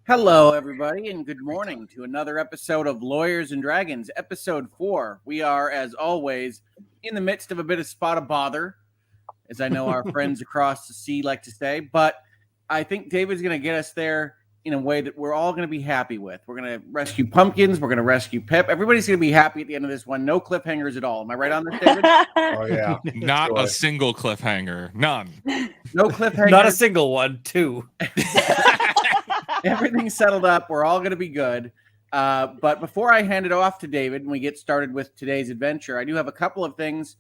Hello, everybody, and good morning to another episode of Lawyers and Dragons, episode 4. We are, as always, in the midst of a bit of spot of bother, as I know our friends across the sea like to say, but I think David's going to get us there in a way that we're all going to be happy with. We're going to rescue Pumpkins. We're going to rescue Pip. Everybody's going to be happy at the end of this one. No cliffhangers at all. Am I right on this, David? Oh, yeah. Not a single cliffhanger. None. No cliffhangers. Not a single one, too. Everything's settled up. We're all going to be good. But before I hand it off to David and we get started with today's adventure, I do have a couple of things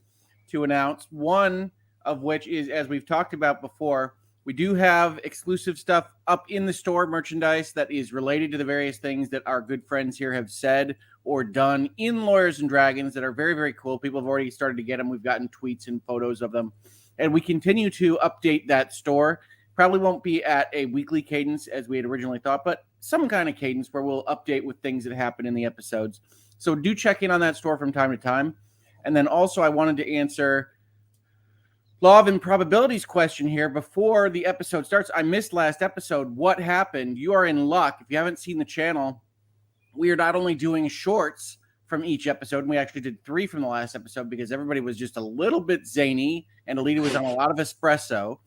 to announce. One of which is, as we've talked about before, we do have exclusive stuff up in the store, merchandise that is related to the various things that our good friends here have said or done in Lawyers and Dragons that are very, very cool. People have already started to get them. We've gotten tweets and photos of them. And we continue to update that store. Probably won't be at a weekly cadence as we had originally thought, but some kind of cadence where we'll update with things that happen in the episodes. So do check in on that store from time to time. And then also I wanted to answer Law of Improbabilities question here before the episode starts. I missed last episode. What happened? You are in luck. If you haven't seen the channel, we are not only doing shorts from each episode, and we actually did 3 from the last episode because everybody was just a little bit zany and Alyte was on a lot of espresso.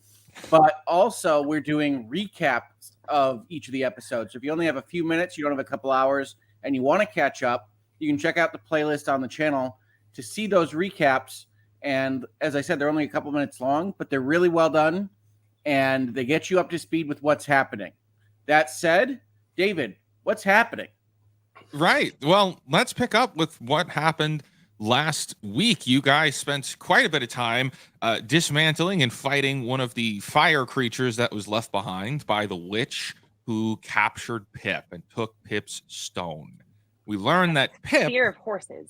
But also, we're doing recaps of each of the episodes. So if you only have a few minutes, you don't have a couple hours, and you want to catch up, you can check out the playlist on the channel to see those recaps. And as I said, they're only a couple minutes long, but they're really well done, and they get you up to speed with what's happening. That said, David, what's happening? Right. Well, let's pick up with what happened last week. You guys spent quite a bit of time dismantling and fighting one of the fire creatures that was left behind by the witch who captured Pip and took Pip's stone. We learned that Pip... Fear of horses.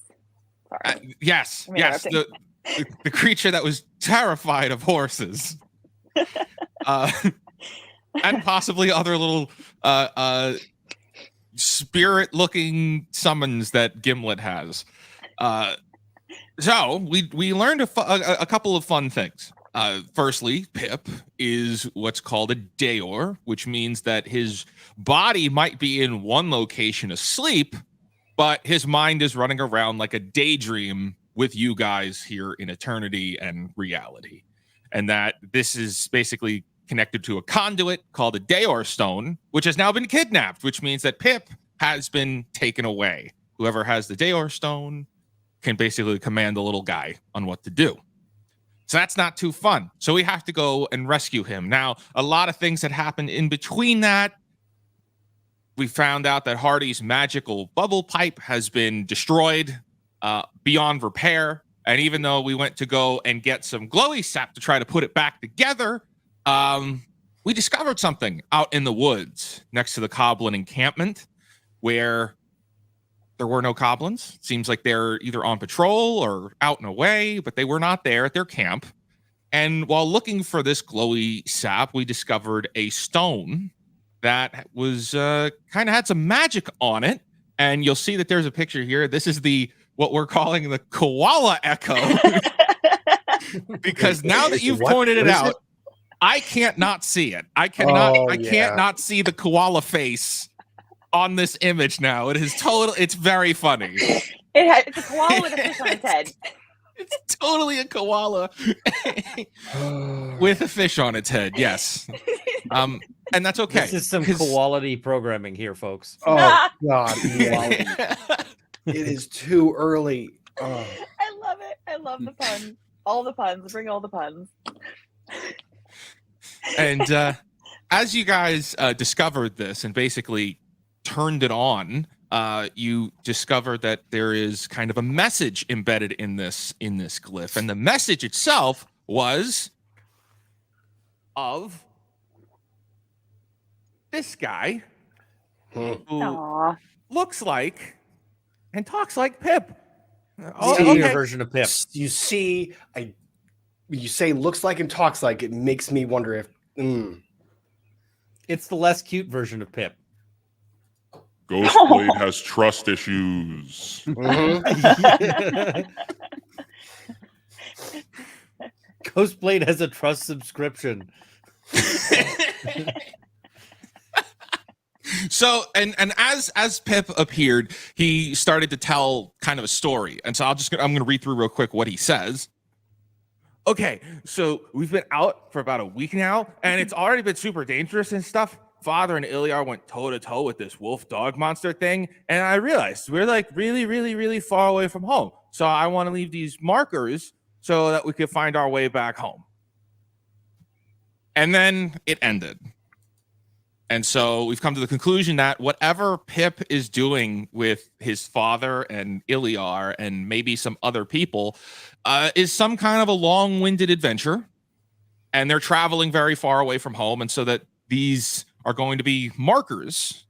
Sorry. Yes, the creature that was terrified of horses. And possibly other little spirit-looking summons that Gimlet has. So we learned a couple of fun things. Firstly, Pip is what's called a Dayor, which means that his body might be in one location asleep, but his mind is running around like a daydream with you guys here in eternity and reality. And that this is basically connected to a conduit called a Dayor stone, which has now been kidnapped, which means that Pip has been taken away. Whoever has the Dayor stone can basically command the little guy on what to do. So that's not too fun. So we have to go and rescue him. Now, a lot of things that happened in between that. We found out that Hardy's magical bubble pipe has been destroyed beyond repair. And even though we went to go and get some glowy sap to try to put it back together, we discovered something out in the woods next to the Coblin encampment where there were no Coblins. It seems like they're either on patrol or out and away, but they were not there at their camp. And while looking for this glowy sap, we discovered a stone that was kind of had some magic on it. And you'll see that there's a picture here. This is what we're calling the koala echo. Because now that you've pointed it out, I can't not see it. I can't not see the koala face on this image now. It is it's very funny. It's a koala with a fish on its head. It's totally a koala with a fish on its head. Yes. And that's okay. This is some quality programming here, folks. Oh God. Yeah. It is too early. Oh. I love it. I love the puns. All the puns. Bring all the puns. And as you guys discovered this and basically turned it on, you discovered that there is kind of a message embedded in this glyph, and the message itself was of this guy who looks like and talks like Pip. Senior version of Pip. You see, you say looks like and talks like, it makes me wonder if it's the less cute version of Pip. Ghostblade has trust issues. Ghostblade has a trust subscription. So and as Pip appeared, he started to tell kind of a story, and so I'm gonna read through real quick what he says. Okay, so we've been out for about a week now, and it's already been super dangerous and stuff. Father and Ilyar went toe to toe with this wolf dog monster thing, and I realized we're like really, really, really far away from home. So I want to leave these markers so that we could find our way back home. And then it ended. And so we've come to the conclusion that whatever Pip is doing with his father and Ilyar and maybe some other people is some kind of a long-winded adventure. And they're traveling very far away from home. And so that these are going to be markers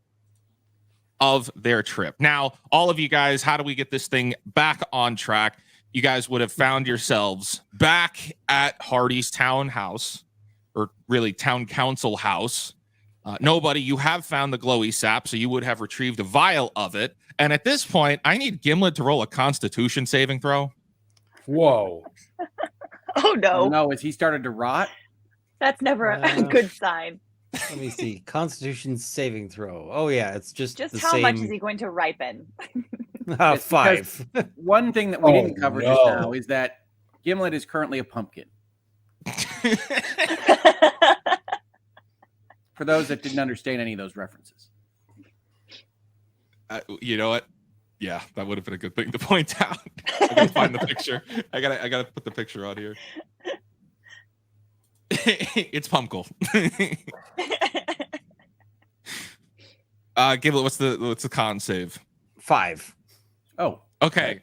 of their trip. Now, all of you guys, how do we get this thing back on track? You guys would have found yourselves back at Hardy's townhouse, or really town council house. Nobody, you have found the glowy sap, so you would have retrieved a vial of it. And at this point, I need Gimlet to roll a Constitution saving throw. Whoa. Oh no, No, has he started to rot? that's never a good sign. Let me see. Constitution saving throw. Oh yeah, it's just Just the how same. much is he going to ripen? It's 5. One thing that we Oh, didn't cover just no. now is that Gimlet is currently a pumpkin. For those that didn't understand any of those references. You know what? Yeah, that would have been a good thing to point out. I gotta find the picture. I gotta put the picture on here. It's Pumpkle. Gimlet, what's the con save? 5. Oh, Okay.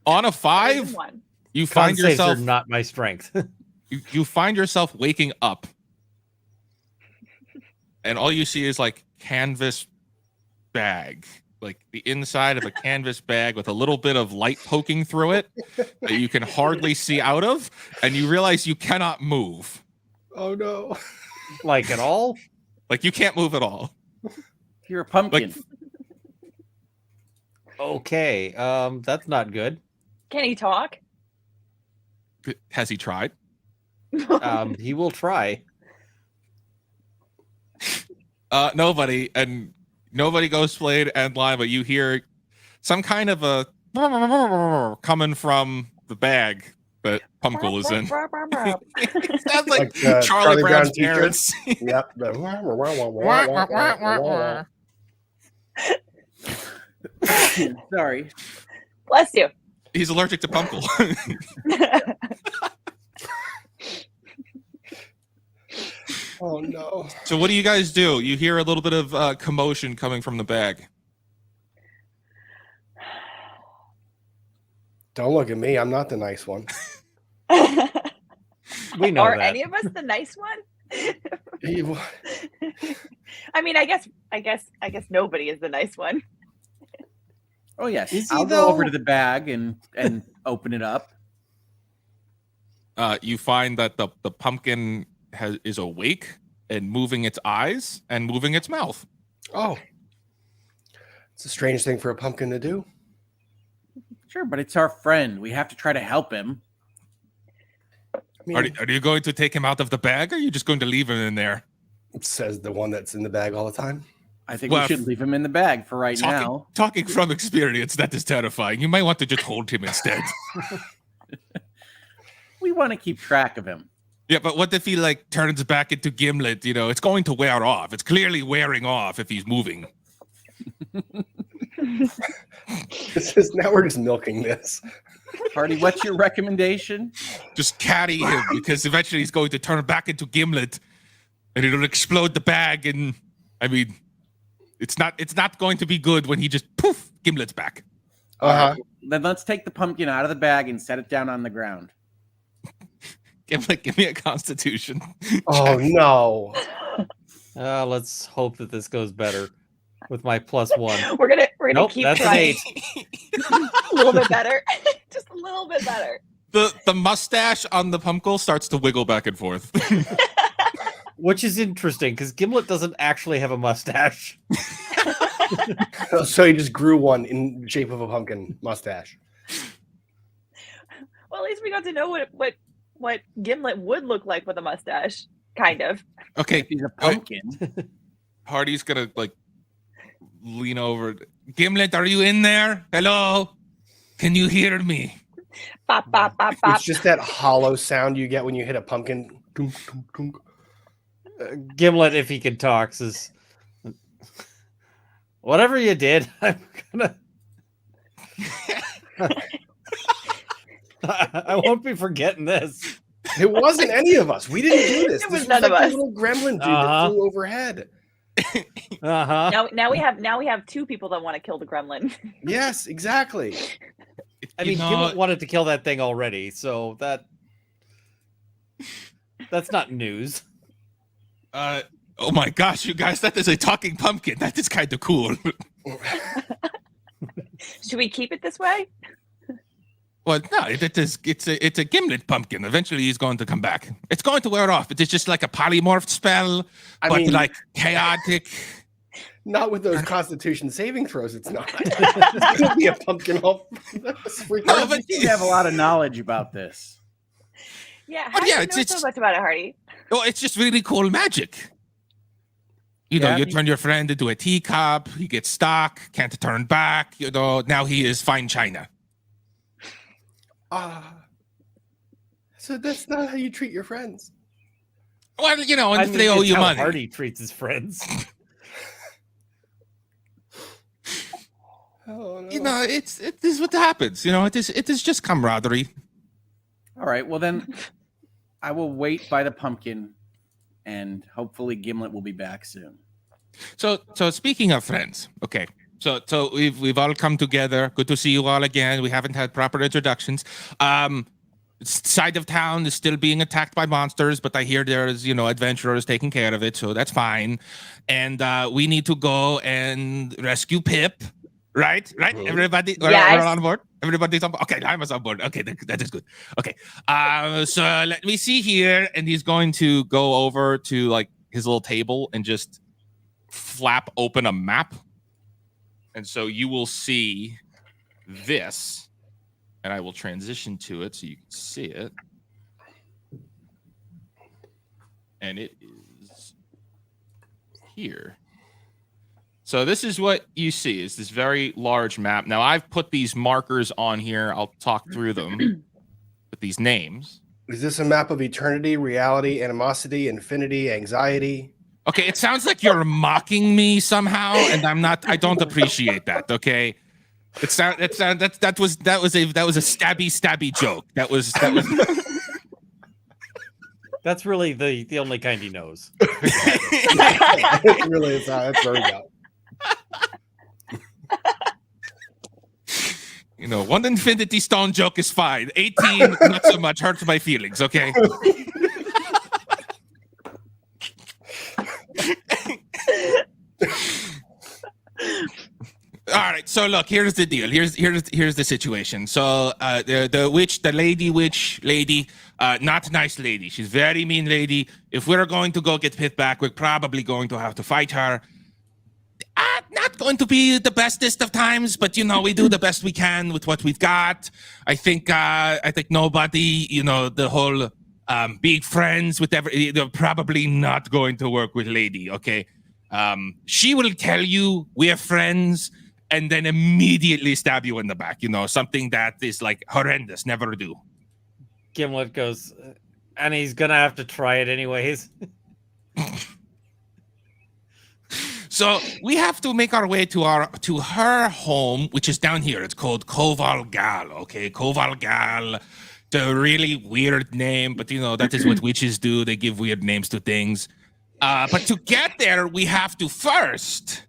On a 5, One. you Con find saves yourself are not my strength. you find yourself waking up, and all you see is like canvas bag, like the inside of a canvas bag with a little bit of light poking through it that you can hardly see out of, and you realize you cannot move. Oh no. Like at all? Like you can't move at all. you're a pumpkin. Okay. That's not good. Can he talk? Has he tried? He will try. Nobody Ghostblade and Laima, you hear some kind of a coming from the bag that Pumpkle is in. Sounds like Charlie Brown's parents. Yep. Sorry. Bless you. He's allergic to Pumpkle. Oh no. So what do you guys do? You hear a little bit of commotion coming from the bag. Don't look at me. I'm not the nice one. We know Are that. any of us the nice one? You- I mean, I guess nobody is the nice one. Oh yes. Is he, I'll though? go over to the bag and open it up. You find that the pumpkin is awake and moving its eyes and moving its mouth. Oh. It's a strange thing for a pumpkin to do. Sure, but it's our friend. We have to try to help him. I mean, Are you going to take him out of the bag, or are you just going to leave him in there? says the one that's in the bag all the time. I think Well, we should leave him in the bag for right now. Talking from experience, that is terrifying. You might want to just hold him instead. We want to keep track of him. Yeah, but what if he like turns back into Gimlet? You know, it's going to wear off. It's clearly wearing off if he's moving. Now we're just milking this. Hardy, what's your recommendation? Just caddy him because eventually he's going to turn back into Gimlet, and it'll explode the bag. And I mean, it's not going to be good when he just poof, Gimlet's back. Uh-huh. Then let's take the pumpkin out of the bag and set it down on the ground. Gimlet, give me a Constitution. Oh no. Let's hope that this goes better with my +1. We're gonna Nope, keep that's an trying. 8. A little bit better. Just a little bit better. The mustache on the pumpkin starts to wiggle back and forth. Which is interesting because Gimlet doesn't actually have a mustache. So he just grew one in the shape of a pumpkin mustache. Well, at least we got to know what Gimlet would look like with a mustache, kind of. Okay, If he's a pumpkin, Hardy's gonna like lean over. Gimlet, are you in there? Hello? Can you hear me? Bop, bop, bop, bop. It's just that hollow sound you get when you hit a pumpkin. Dunk, dunk, dunk. Gimlet, if he can talk, says, "Whatever you did, I'm gonna. I won't be forgetting this." It wasn't any of us. We didn't do this. It This was none like of the us. little gremlin dude Uh-huh. that flew overhead. Now we have two people that want to kill the gremlin. Yes, exactly. I mean, Gimlet wanted to kill that thing already, so that's not news. Oh my gosh, you guys, that is a talking pumpkin. That is kind of cool. Should we keep it this way? Well, no, it's a Gimlet pumpkin. Eventually, he's going to come back. It's going to wear off. It is just like a polymorph spell, I but mean- like chaotic. Not with those Constitution saving throws. It's not. It's gonna be a pumpkin all freaking No, out. but You have a lot of knowledge about this. Yeah. But How yeah, do you it's- know it's- so much about it, Hardy? Oh, it's just really cool magic. You know, Yeah. you turn your friend into a teacup. He gets stuck, can't turn back. You know, now he is fine china. So that's not how you treat your friends. Well, you know, and I if mean, they owe it's you how money. Hardy treats his friends. Oh, no. You know, it is what happens. You know, it is just camaraderie. All right. Well, then I will wait by the pumpkin, and hopefully Gimlet will be back soon. So speaking of friends, okay. So we've all come together. Good to see you all again. We haven't had proper introductions. Side of town is still being attacked by monsters, but I hear there's, you know, adventurers taking care of it, so that's fine. And we need to go and rescue Pip. Right? Mhm. Everybody, Yes. we're on board. Everybody's on board. Okay, Laima's on board. Okay, that is good. Okay, so let me see here, and he's going to go over to like his little table and just flap open a map, and so you will see this, and I will transition to it so you can see it, and it is here. So this is what you see, is this very large map. Now, I've put these markers on here. I'll talk through them with these names. Is this a map of eternity, reality, animosity, infinity, anxiety? Okay, it sounds like you're mocking me somehow, and I don't appreciate that, okay? That was a stabby joke. That was That's really the only kind he knows. It really is. That's very bad. You know, one Infinity Stone joke is fine. 18, not so much, hurts my feelings, okay? All right, so look, here's the deal. Here's the situation. So the lady witch, not nice lady. She's very mean lady. If we're going to go get Pip back, we're probably going to have to fight her. Not going to be the bestest of times, but you know, we do the best we can with what we've got. I think nobody, you know, the whole being friends with they're probably not going to work with lady. Okay, she will tell you we're friends, and then immediately stab you in the back. You know, something that is like horrendous. Never do. Gimlet goes, and he's gonna have to try it anyways. So we have to make our way to her home, which is down here. It's called Koval Gal. Okay, Koval Gal. The really weird name, but you know that is what witches do. They give weird names to things. But to get there, we have to first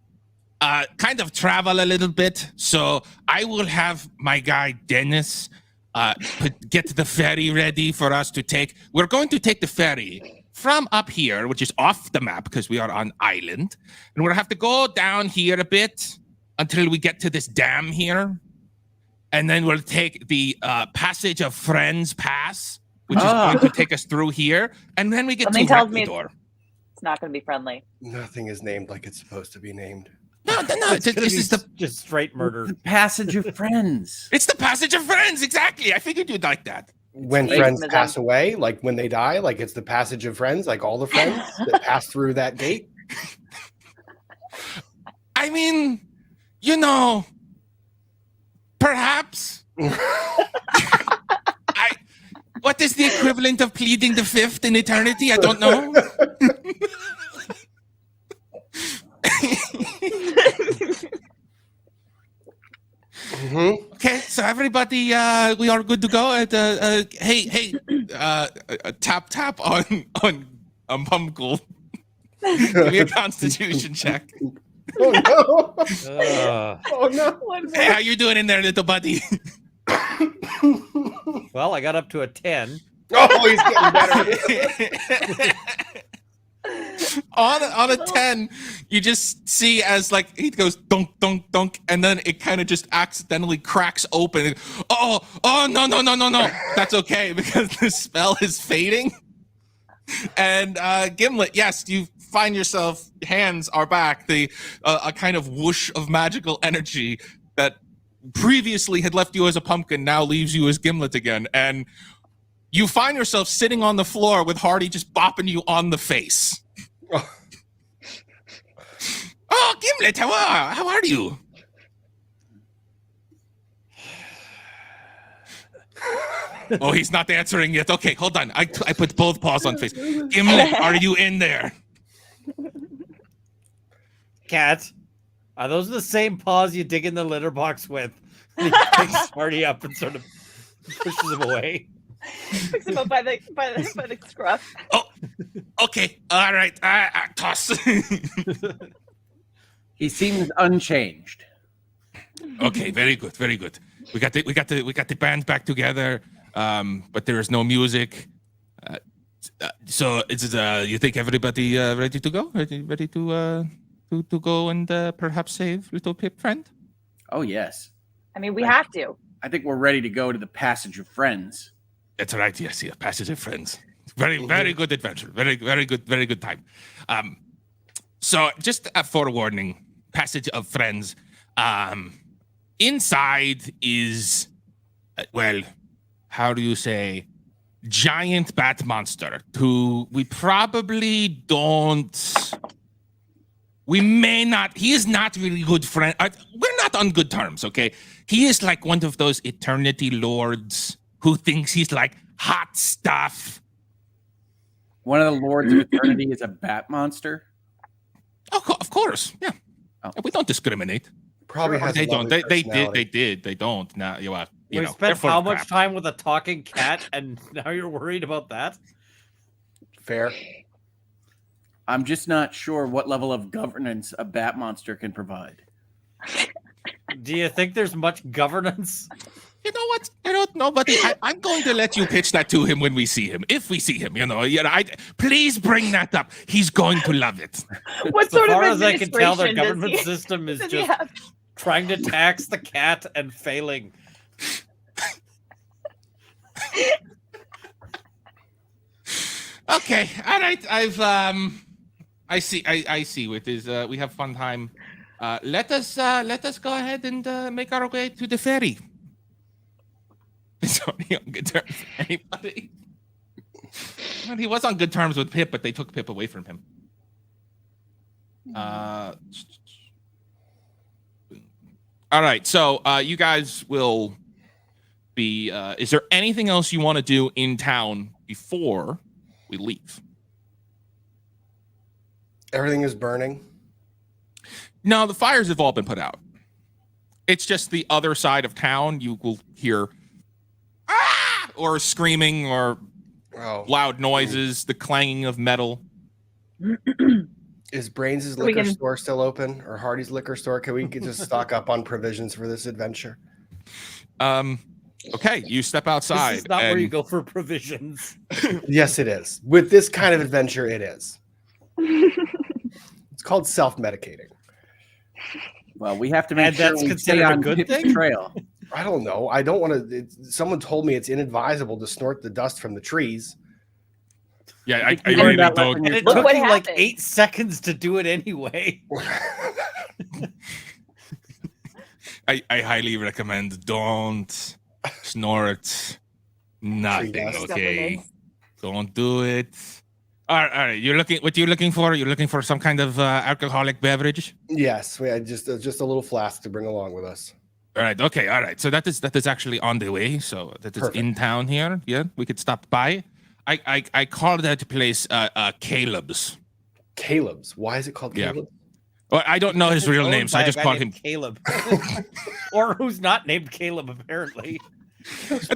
kind of travel a little bit. So I will have my guy Dennis get the ferry ready for us to take. We're going to take the ferry from up here, which is off the map because we are on island, and we'll have to go down here a bit until we get to this dam here, and then we'll take the Passage of Friends pass, which is going to take us through here, and then we get Something to tells me Door. It's not going to be friendly. Nothing is named like it's supposed to be named. No, It's gonna this be is the just straight murder. The Passage of Friends. it's the Passage of Friends. Exactly. I figured you'd like that. When It's friends racism. pass away, like when they die, like it's the passage of friends, like all the friends that pass through that gate. I mean, perhaps. What is the equivalent of pleading the fifth in eternity? I don't know. Okay, so everybody, we are good to go. Hey, tap on Pumpkul. Give me a Constitution check. Oh no! Uh, Oh no! Hey, how you doing in there, little buddy? well, I got up to a 10. Oh, he's getting better. on a 10, you just see as like he goes dunk dunk dunk, and then it kind of just accidentally cracks open. Oh no, that's okay because the spell is fading. And Gimlet, yes, you find yourself, hands are back. A kind of whoosh of magical energy that previously had left you as a pumpkin now leaves you as Gimlet again, and you find yourself sitting on the floor with Hardy just bopping you on the face. Oh, Gimlet, how are you? Oh, he's not answering yet. Okay, hold on. I put both paws on face. Gimlet, are you in there? Cat, are those the same paws you dig in the litter box with? He picks Hardy up and sort of pushes him away. Picks him up by the scruff. Oh, okay. All right. Toss. He seems unchanged. Okay, very good, very good. We got the band back together, but there is no music. So you think everybody ready to go? Ready to go and perhaps save little Pip friend? Oh yes. I mean, we have to. I think we're ready to go to the Passage of Friends. That's right. Yes, yeah. Passage of Friends. Very good adventure. Very good time. So just a forewarning. Passage of Friends. Inside is, well, how do you say, giant bat monster who we probably don't. We may not. He is not really good friend. We're not on good terms. Okay, he is like one of those eternity lords who thinks he's like hot stuff. One of the Lords of Eternity is a bat monster. Oh, of course, yeah. Oh. We don't discriminate. Probably has. They a don't. lovely They personality. did. They don't. Now you are. We They're spent full how of much crap. time with a talking cat, and now you're worried about that? Fair. I'm just not sure what level of governance a bat monster can provide. Do you think there's much governance? You know what? I don't know, but I'm going to let you pitch that to him when we see him. If we see him, please bring that up. He's going to love it. What As sort far of as I can tell, their administration government does he- system is does he just have? trying to tax the cat and failing. Okay, all right. I see. With this, we have fun time. Let us go ahead and make our way to the ferry. Is Hardy on good terms with anybody? Well, he was on good terms with Pip, but they took Pip away from him. All right, so you guys will be. Is there anything else you want to do in town before we leave? Everything is burning. No, the fires have all been put out. It's just the other side of town. You will hear or screaming or loud noises, the clanging of metal. Is Brains' So we liquor can- store still open, or Hardy's liquor store? Can we just stock up on provisions for this adventure? Okay, you step outside. This is not where and- you go for provisions. Yes, it is. With this kind of adventure, it is. It's called self-medicating. Well, we have to make And sure that's we considered stay a on good Pip's thing? trail. I don't know. I don't want to. Someone told me it's inadvisable to snort the dust from the trees. Yeah, I You really learned that don't. lesson And it Look took what you like happened. 8 seconds to do it anyway. I highly recommend don't snort nothing. dust. Okay, Supplements. don't do it. All right. You're looking. What you're looking for? You're looking for some kind of alcoholic beverage. Yes, we had just a little flask to bring along with us. All right. Okay. All right. So that is actually on the way. So that is Perfect. in town here. Yeah, we could stop by. I call that place Caleb's. Caleb's. Why is it called Yeah. Caleb? Well, I don't know his real Owned name, so by I a just guy call named him. Caleb, or who's not named Caleb apparently.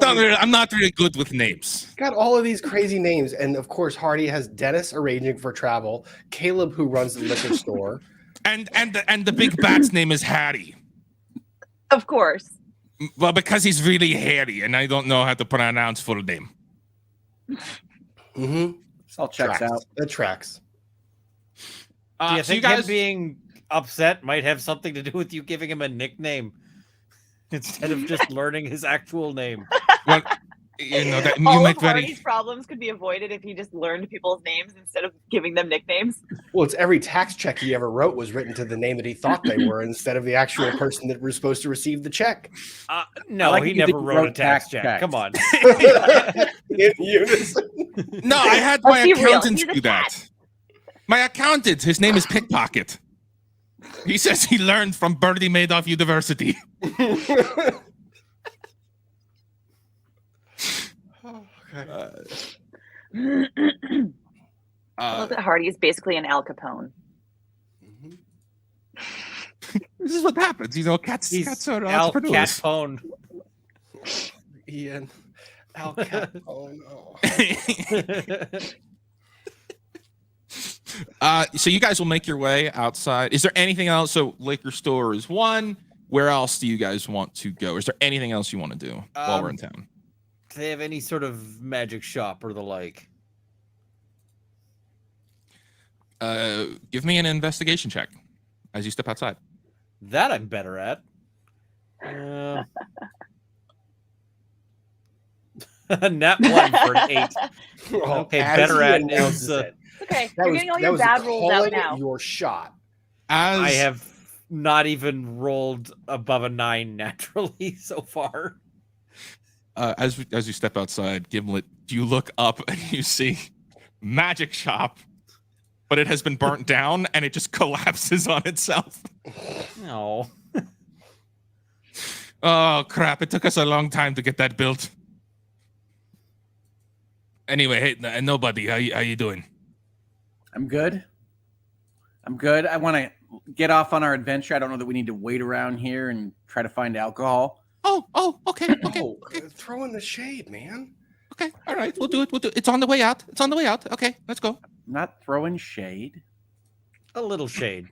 I'm not really good with names. Got all of these crazy names, and of course, Hardy has Dennis arranging for travel. Caleb, who runs the liquor store. And the big bat's name is Hattie. Of course. Well, because he's really hairy, and I don't know how to pronounce full name. Mm-hmm. This all checks out. That tracks. Do you So think him being upset might have something to do with you giving him a nickname instead of just learning his actual name? Well, you know that you All make of very. Hardy's problems could be avoided if he just learned people's names instead of giving them nicknames. Well, it's every tax check he ever wrote was written to the name that he thought they were instead of the actual person that was supposed to receive the check. No, like he you think never he wrote a wrote tax tax check. checks. Come on. In unison. No, I had my Let's be real, accountant he's a do that. My accountant, his name is Pickpocket. He says he learned from Bernie Madoff University. I love that Hardy is basically an Al Capone. This is what happens. You know, cats are Al entrepreneurs. Capone. Ian. Al Capone. Oh no. So you guys will make your way outside. Is there anything else? So liquor store is one. Where else do you guys want to go? Is there anything else you want to do while we're in town? Do they have any sort of magic shop or the like? Give me an investigation check as you step outside. That I'm better at. Nat 1 for an 8. Okay, As better he at announces is, it. Okay, That you're was, getting all that your was bad rolls out calling now. it your shot. As I have not even rolled above a 9 naturally so far. As you step outside, Gimlet, you look up and you see magic shop, but it has been burnt down and it just collapses on itself. No. Oh crap! It took us a long time to get that built. Anyway, hey, nobody, how you doing? I'm good. I want to get off on our adventure. I don't know that we need to wait around here and try to find alcohol. Oh, okay. Oh, throw in the shade, man. Okay, all right, we'll do it. It's on the way out. Okay, let's go. I'm not throwing shade. A little shade.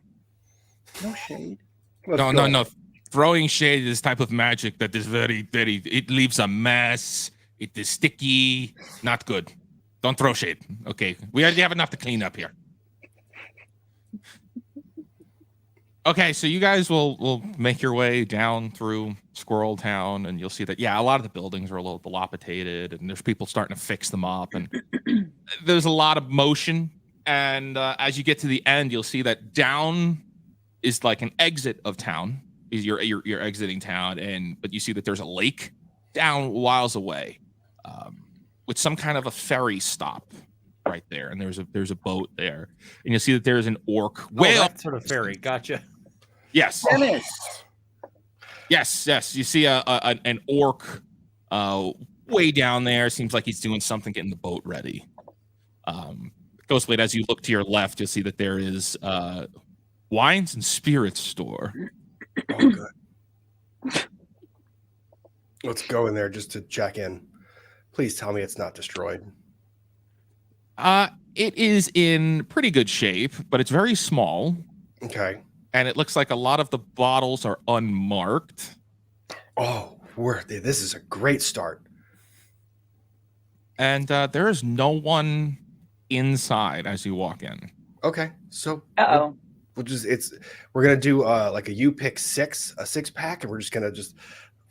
No shade. Let's No. go. Throwing shade is type of magic that is very, very. It leaves a mess. It is sticky. Not good. Don't throw shade. Okay, we already have enough to clean up here. Okay, so you guys will make your way down through Squirrel Town, and you'll see that a lot of the buildings are a little dilapidated, and there's people starting to fix them up, and there's a lot of motion. And as you get to the end, you'll see that down is like an exit of town. You're exiting town, but you see that there's a lake down miles away, with some kind of a ferry stop right there, and there's a boat there, and you'll see that there's an orc whale. That sort of ferry. Gotcha. Yes. Dennis. Yes. You see an orc way down there. Seems like he's doing something, getting the boat ready. Ghostblade, as you look to your left, you'll see that there is wines and spirits store. Oh, good. Let's go in there just to check in. Please tell me it's not destroyed. It is in pretty good shape, but it's very small, Okay. and it looks like a lot of the bottles are unmarked. Oh, this is a great start. And there is no one inside as you walk in. Okay, so Uh-oh. we're gonna do like a you pick a 6-pack, and we're just gonna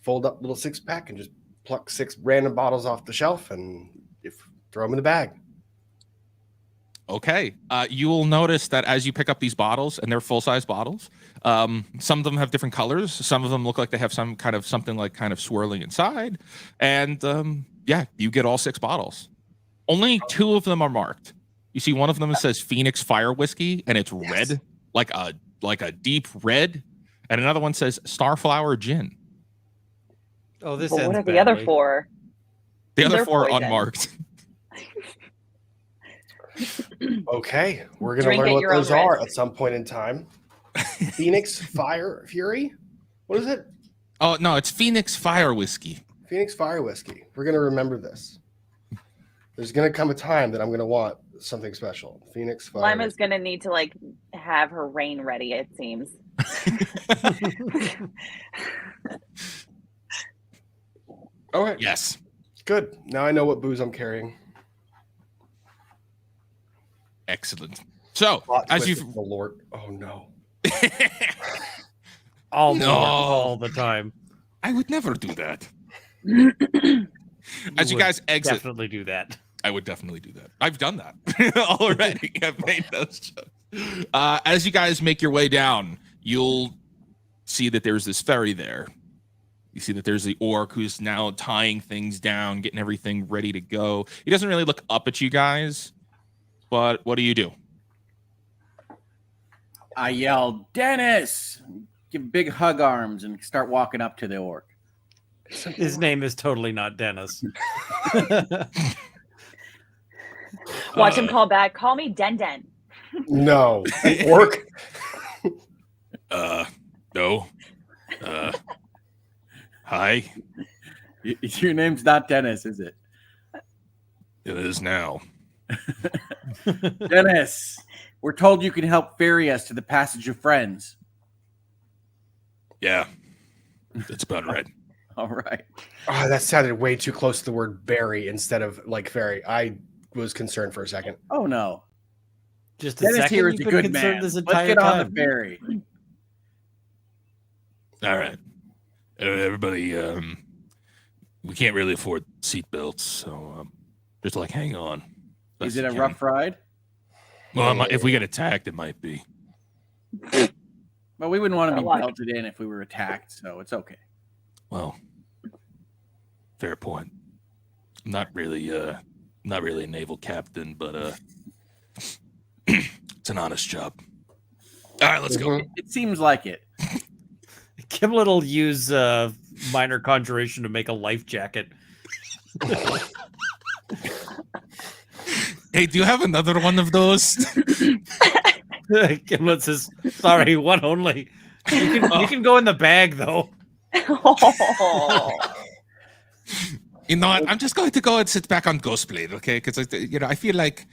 fold up little 6-pack and just pluck 6 random bottles off the shelf and throw them in the bag. Okay. You will notice that as you pick up these bottles, and they're full-size bottles, some of them have different colors. Some of them look like they have some kind of something like kind of swirling inside. And you get all 6 bottles. Only 2 of them are marked. You see one of them says Phoenix Fire Whiskey, and it's red, like a deep red, and another one says Starflower Gin. Oh, this But ends what are the badly. other four? The other They're four are poison. unmarked. Okay, we're gonna Drink learn at what your own those are risk. at some point in time. Phoenix Fire Fury. What is it? Oh no, it's Phoenix Fire Whiskey. Phoenix Fire Whiskey. We're gonna remember this. There's gonna come a time that I'm gonna want something special. Phoenix Fire. Lima's Whiskey. gonna need to like have her rain ready. It seems. Okay, Yes. good. Now I know what booze I'm carrying. Excellent. So, Plot as twist you've of the Lord. Oh no. All No. all the time. I would never do that. As you would guys exit, definitely do that. I would definitely do that. I've done that already. I've made those jokes. As you guys make your way down, you'll see that there's this ferry there. You see that there's the orc who's now tying things down, getting everything ready to go. He doesn't really look up at you guys, but what do you do? I yell, Dennis! Give big hug arms and start walking up to the orc. His name is totally not Dennis. Watch him call back. Call me Den Den. No. Orc. No. Hi. Your name's not Dennis, is it? It is now. Dennis, we're told you can help ferry us to the Passage of Friends. Yeah. That's about right. All right. Oh, that sounded way too close to the word berry instead of like fairy. I was concerned for a second. Oh, no. Just a Dennis second. here is You've a been good concerned man. this Let's entire get on time. the ferry. All right. Everybody, we can't really afford seatbelts, so just like hang on. Is Best it a you rough can. ride? Well, if we get attacked, it might be. Well, we wouldn't want to A be lot. belted in if we were attacked, so it's okay. Well, fair point. I'm not really a naval captain, but it's an honest job. All right, let's go. Mhm. It seems like it. Gimlet will use minor conjuration to make a life jacket. Hey, do you have another one of those? Gimlet says, "Sorry, one only. You can go in the bag though." Oh. You know what? I'm just going to go and sit back on Ghostblade, okay? Because I feel like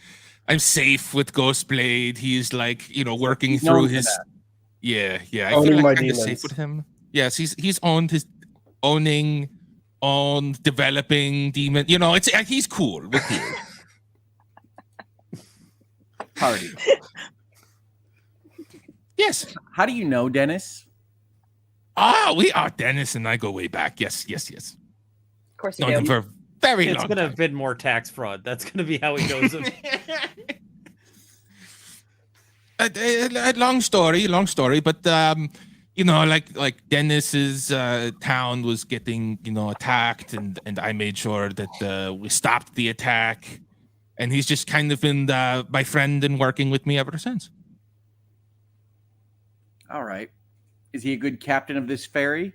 I'm safe with Ghostblade. He's like, working He's through known for his. that. Yeah. I Owning feel my like I'm demons. safe with him. Yes, he's owned developing demon. It's he's cool. We're cool. Party. Yes. How do you know, Dennis? We are Dennis and I go way back. Yes. Of course you Known him do. for a very It's long gonna time. have been more tax fraud. That's gonna be how he knows him. A long story, but like Dennis's town was getting attacked, and I made sure that we stopped the attack, and he's just kind of been my friend and working with me ever since. All right. Is he a good captain of this ferry?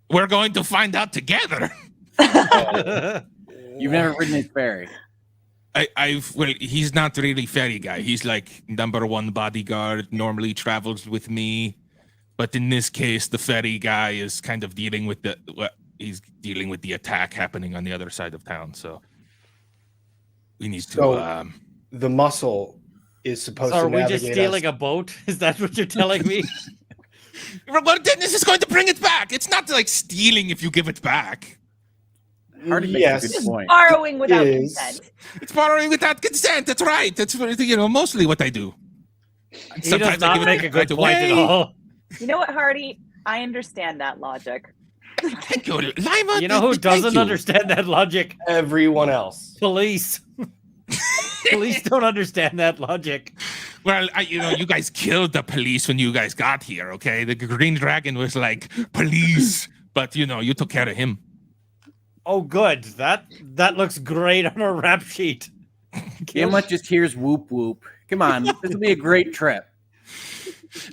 We're going to find out together. You've never ridden his ferry. He's not really ferry guy. He's like number one bodyguard, normally travels with me. But in this case, the ferry guy is kind of dealing with he's dealing with the attack happening on the other side of town. So we need to. So- The muscle is supposed So are to we navigate just stealing us. a boat? Is that what you're telling me? Well, Dennis is going to bring it back. It's not like stealing if you give it back. Hardy makes a Yes. good point. Borrowing without Is- consent. It's borrowing without consent. That's right. That's mostly what I do. He Sometimes does I not give it make a good right point at away. all. You know what, Hardy? I understand that logic. Thank you, Laima. You know who thank doesn't you. understand that logic? Everyone else. Police. Police don't understand that logic. Well, you guys killed the police when you guys got here, okay? The Green Dragon was like, police. But, you took care of him. Oh, good. That looks great on a rap sheet. Gimlet just hears whoop whoop. Come on, this will be a great trip.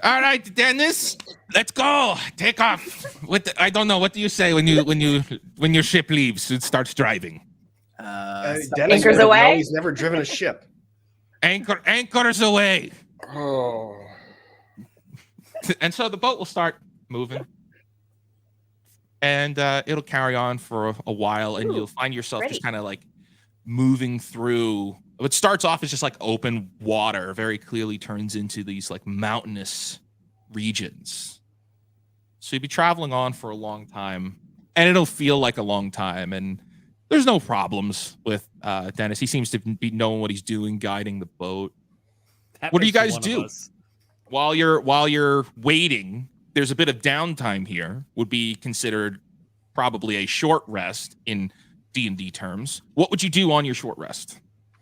All right, Dennis, let's go. Take off. I don't know. What do you say when your ship leaves? It starts driving. Dennis Anchors would know away? He's never driven a ship. Anchors away. Oh. And so the boat will start moving, and it'll carry on for a while, and you'll find yourself just kind of like moving through. What starts off as just like open water very clearly turns into these like mountainous regions. So you'll be traveling on for a long time, and it'll feel like a long time, and there's no problems with Dennis. He seems to be knowing what he's doing, guiding the boat. What do you guys do? While you're waiting, there's a bit of downtime here. Would be considered probably a short rest in D&D terms. What would you do on your short rest?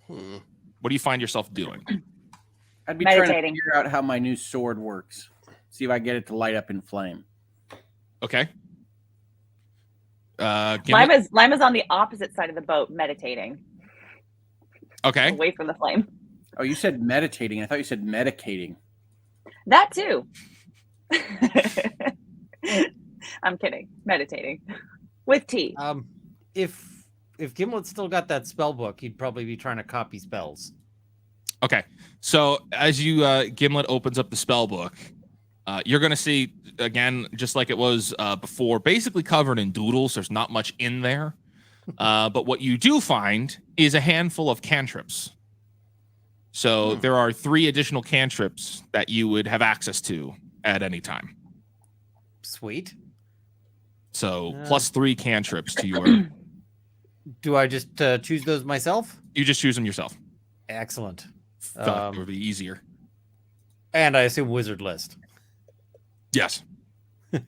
What do you find yourself doing? I'd be trying to Meditating. figure out how my new sword works. See if I get it to light up in flame. Okay. Gimlet? Lima's on the opposite side of the boat, meditating Okay. away from the flame. Oh, you said meditating. I thought you said medicating. That too. I'm kidding. Meditating with tea. If Gimlet's still got that spell book, he'd probably be trying to copy spells. Okay. So as you Gimlet opens up the spell book, you're going to see, again, just like it was before, basically covered in doodles. There's not much in there. But what you do find is a handful of cantrips. So there are 3 additional cantrips that you would have access to at any time. Sweet. So plus 3 cantrips to your... Do I just choose those myself? You just choose them yourself. Excellent. Felt like it would be easier. And I assume wizard list. Yes.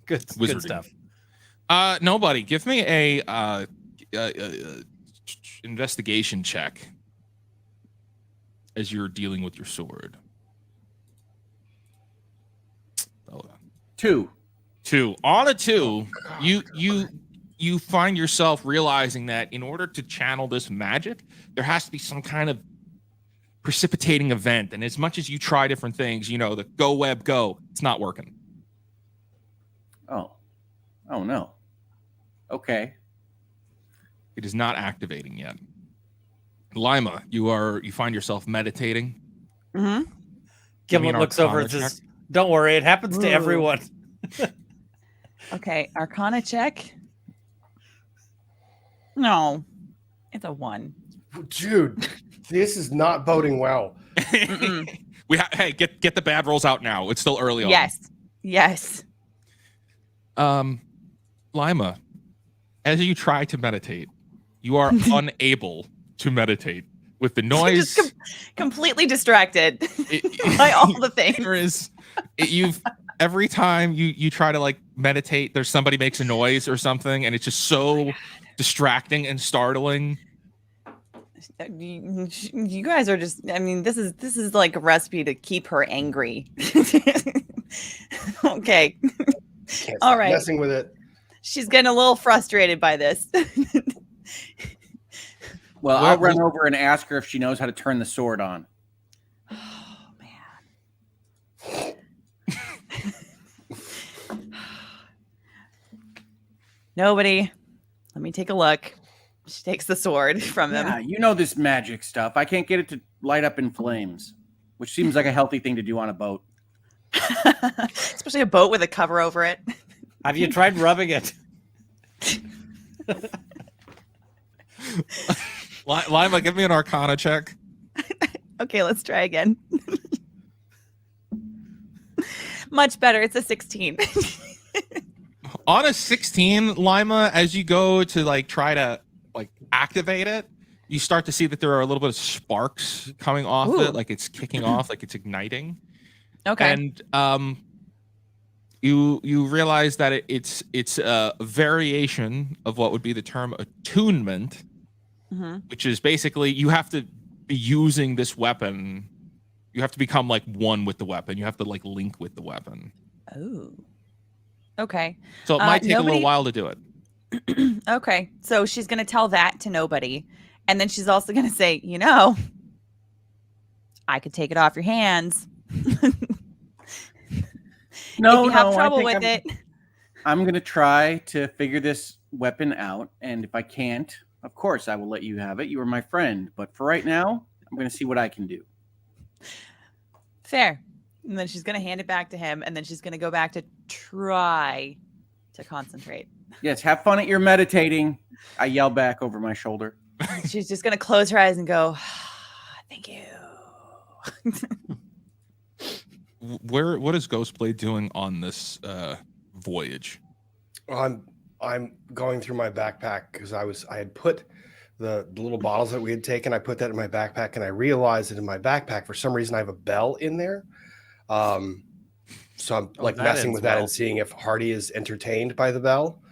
Good Wizarding. stuff. Nobody, give me a investigation check as you're dealing with your sword. Hold on. 2. 2. On a 2, you find yourself realizing that in order to channel this magic, there has to be some kind of precipitating event. And as much as you try different things, the go web go, it's not working. Oh no. Okay. It is not activating yet. Laima, you find yourself meditating. Mm-hmm. Give me Gimlet an looks over and Arcana says, "Don't worry, it happens to everyone." Okay, Arcana check. No, it's a 1. Dude, this is not boding well. Hey, get the bad rolls out now. It's still early on. Yes. Laima, as you try to meditate, you are unable to meditate with the noise. Just completely distracted by all the things. There is, every time you try to like meditate, there's somebody makes a noise or something, and it's just so distracting and startling. You guys are just, I mean, this is like a recipe to keep her angry. Okay. Can't All stop right. messing with it. She's getting a little frustrated by this. Well, I'll run over and ask her if she knows how to turn the sword on. Oh, man. Nobody. Let me take a look. She takes the sword from him. Yeah, you know this magic stuff. I can't get it to light up in flames, which seems like a healthy thing to do on a boat. Especially a boat with a cover over it. Have you tried rubbing it? Laima, give me an Arcana check. Okay, let's try again. Much better. It's a 16. On a 16, Laima, as you go to like try to like activate it, you start to see that there are a little bit of sparks coming off Ooh. it, like it's kicking off, like it's igniting. Okay. And you realize that it's a variation of what would be the term attunement, which is basically you have to be using this weapon. You have to become like one with the weapon. You have to like link with the weapon. Oh. Okay. So it might take a nobody- little while to do it. Okay. So she's going to tell that to nobody. And then she's also going to say, I could take it off your hands. No, if you have no, trouble I with think it. I'm going to try to figure this weapon out. And if I can't, of course, I will let you have it. You are my friend. But for right now, I'm going to see what I can do. Fair. And then she's going to hand it back to him. And then she's going to go back to try to concentrate. Yes, have fun at your meditating. I yell back over my shoulder. She's just going to close her eyes and go, thank you. What is Ghostblade doing on this voyage? I'm going through my backpack because I had put the little bottles that we had taken. I put that in my backpack, and I realized that in my backpack, for some reason, I have a bell in there. So I'm like that messing ends with that well. and seeing if Hardy is entertained by the bell,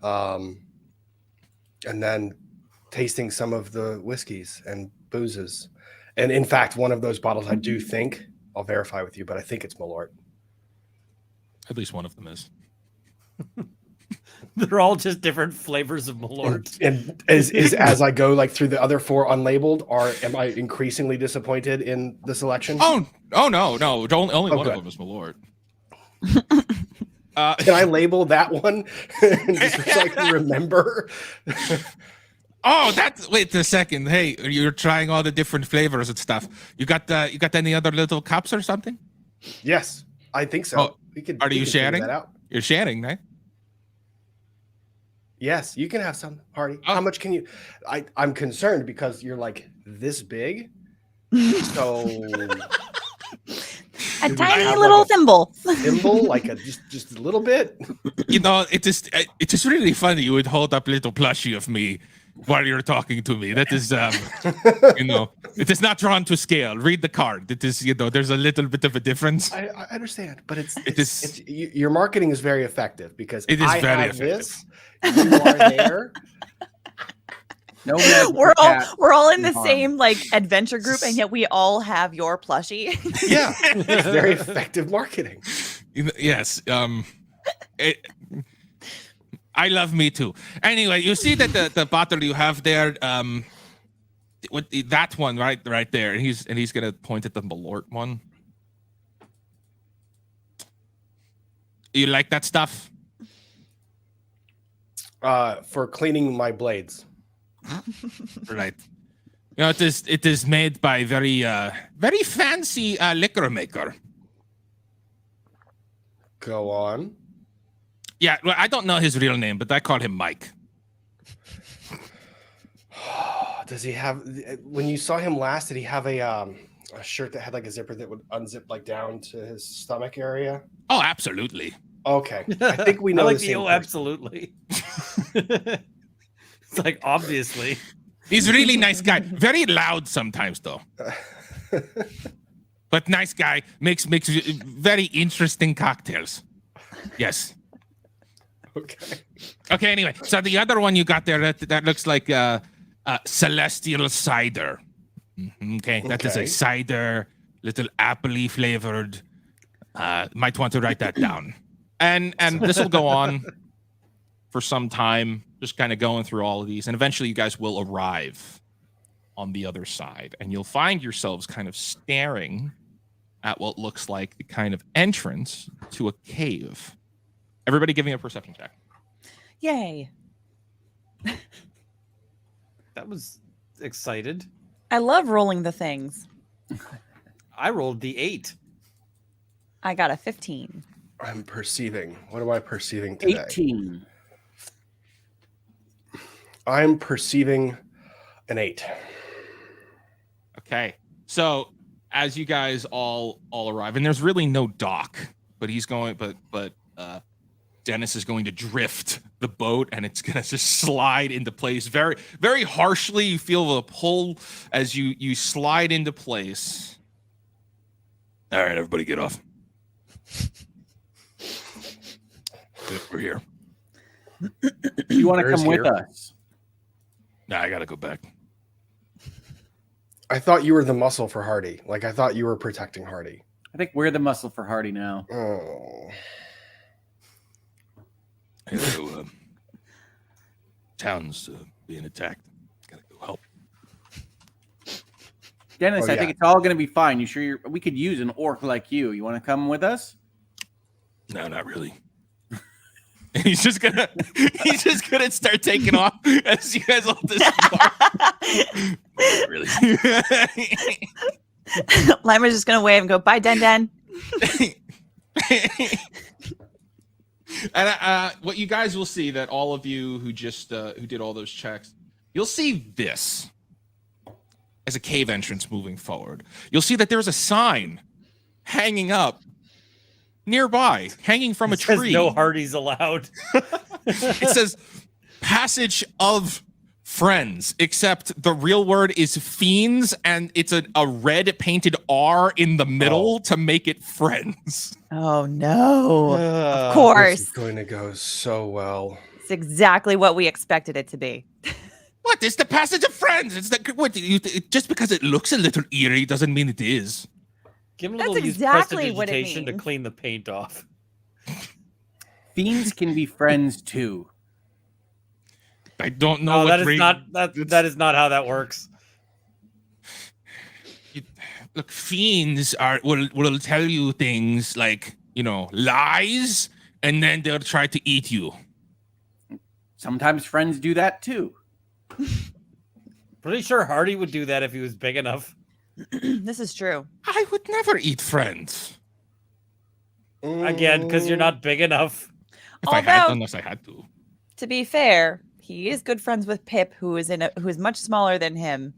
and then tasting some of the whiskeys and boozes. And in fact, one of those bottles I do think, I'll verify with you, but I think it's Malort. At least one of them is. They're all just different flavors of Malort. And as I go like through the other 4 unlabeled, am I increasingly disappointed in the selection? Oh no. Only one good. of them is Malort. Can I label that one just so I can remember? Wait a second. Hey, you're trying all the different flavors and stuff. You got any other little cups or something? Yes, I think so. Oh, we can you figure sharing? that out. You're sharing, right? Yes, you can have some, Hardy. Oh. How much can you? I'm concerned because you're like this big. So A do we tiny have, little like, thimble. thimble, like just a little bit. You know, it's just really funny. You would hold up a little plushie of me while you're talking to me. That is, it is not drawn to scale. Read the card. It is, there's a little bit of a difference. I understand, but Your marketing is very effective because It is I very have effective. this. You are there. No magic We're for cats all in the harm. same like adventure group, and yet we all have your plushie. Yeah, it's very effective marketing. Yes. I love me too. Anyway, you see that the bottle you have there, with that one right there, and he's gonna point at the Malort one. You like that stuff? For cleaning my blades. Right. It is made by very fancy liquor maker. Go on. Yeah, well, I don't know his real name, but I call him Mike. Does he have? When you saw him last, did he have a shirt that had like a zipper that would unzip like down to his stomach area? Oh, absolutely. Okay, I think we know. I like the the same oh, person. absolutely. It's like obviously. He's a really nice guy. Very loud sometimes, though. But nice guy. Makes very interesting cocktails. Yes. Okay. Anyway, so the other one you got there that looks like celestial cider. Okay, that is a cider, little appley flavored. Might want to write that down. And this will go on for some time, just kind of going through all of these, and eventually you guys will arrive on the other side, and you'll find yourselves kind of staring at what looks like the kind of entrance to a cave. Everybody give me a perception check. Yay. That was excited. I love rolling the things. I rolled the 8. I got a 15. I'm perceiving. What am I perceiving today? 18. I'm perceiving an 8. Okay. So as you guys all arrive, and there's really no dock, but Dennis is going to drift the boat, and it's going to just slide into place very, very harshly. You feel the pull as you slide into place. All right, everybody get off. Yep, we're here. You want to Where's come with here? us? Nah, I got to go back. I thought you were the muscle for Hardy. Like I thought you were protecting Hardy. I think we're the muscle for Hardy now. Oh. I gotta go, town's being attacked. Gotta go help. Dennis, Oh, I yeah. think it's all going to be fine. You sure we could use an orc like you? You want to come with us? No, not really. He's just gonna start taking off as you guys all disembark. Not really. Laima's just gonna wave and go, bye, Den Den. And what you guys will see, that all of you who just who did all those checks, you'll see this as a cave entrance moving forward. You'll see that there's a sign hanging up nearby, hanging from a It says tree. no Hardies allowed. It says passage of friends, except the real word is fiends, and it's a red painted R in the middle to make it friends. Oh no. Of This course. is going to go so well. It's exactly what we expected it to be. What? It's the passage of friends. It's the what? Just because it looks a little eerie doesn't mean it is. Gimlet That's will use exactly what it prestidigitation to means. clean the paint off. Fiends can be friends too. I don't know. No, what that is ring- not that is not how that works. Look, fiends will tell you things like, lies, and then they'll try to eat you. Sometimes friends do that too. Pretty sure Hardy would do that if he was big enough. This is true. I would never eat friends Again, because you're not big enough. if I had, Although- unless I had to. To be fair, he is good friends with Pip, who is much smaller than him.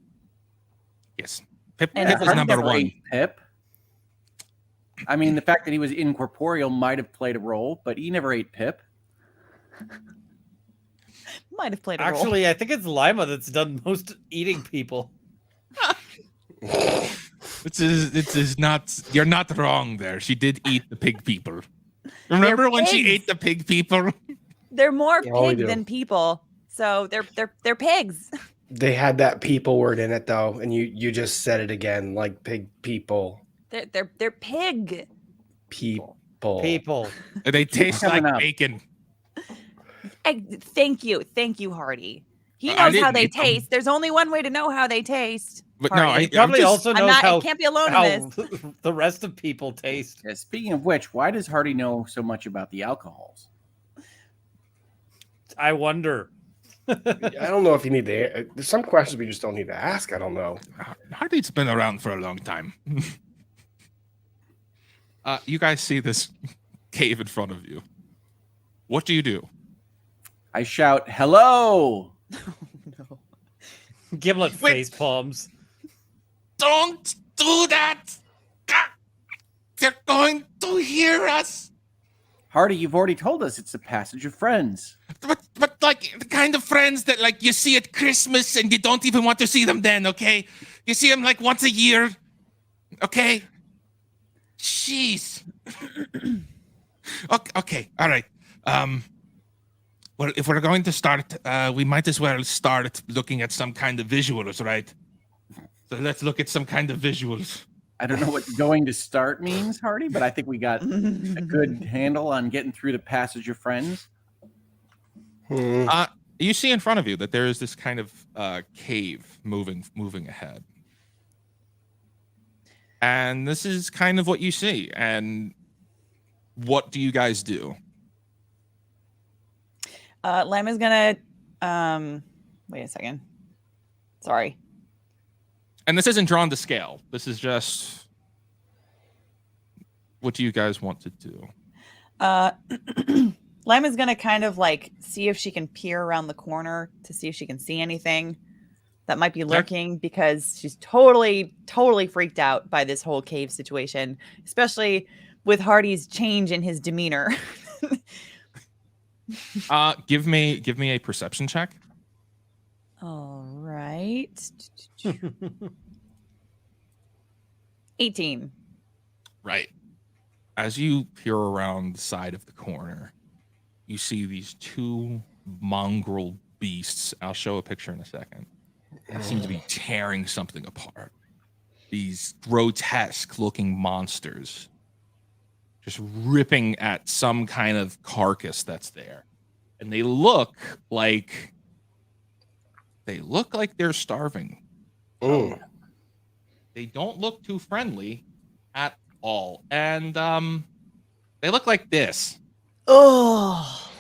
Yes, Pip And is Hardy number never one. ate Pip. I mean, the fact that he was incorporeal might have played a role, but he never ate Pip. Might have played a role. Actually, I think it's Laima that's done most eating people. It is not. You're not wrong there. She did eat the pig people. Remember when she pigs. ate the pig people? They're more Oh, we pig do. than people, so they're pigs. They had that people word in it though, and you just said it again, like pig people. They're pig. People. People. They taste like Coming up. bacon. Thank you, Hardy. He I knows didn't how they eat them. taste. There's only one way to know how they taste. But no, Hardy. He probably also I'm knows not. I how can't be alone in this. the rest of people taste. Yeah, speaking of which, why does Hardy know so much about the alcohols? I wonder. I don't know if you need to. There's some questions we just don't need to ask. I don't know. Hardy's been around for a long time. You guys see this cave in front of you. What do you do? I shout, "Hello!" Gimlet Wait. face palms. Don't do that! They're going to hear us. Hardy, you've already told us it's the passage of friends. But like the kind of friends that like you see at Christmas and you don't even want to see them then, okay? You see them like once a year, okay? Jeez. Okay, all right. Well, if we're going to start, we might as well start looking at some kind of visuals, right? So let's look at some kind of visuals. I don't know what going to start means, Hardy, but I think we got a good handle on getting through the passage of friends. You see in front of you that there is this kind of cave moving ahead. And this is kind of what you see. And what do you guys do? Laima's gonna. Wait a second. Sorry. And this isn't drawn to scale. This is just what do you guys want to do? Laima's gonna kind of like see if she can peer around the corner to see if she can see anything that might be lurking, because she's totally freaked out by this whole cave situation, especially with Hardy's change in his demeanor. Give me a perception check. All right. 18. Right. As you peer around the side of the corner, you see these two mongrel beasts. I'll show a picture in a second. That seem to be tearing something apart. These grotesque looking monsters just ripping at some kind of carcass that's there. And they look like they're starving. Mm. They don't look too friendly at all. And they look like this. Oh,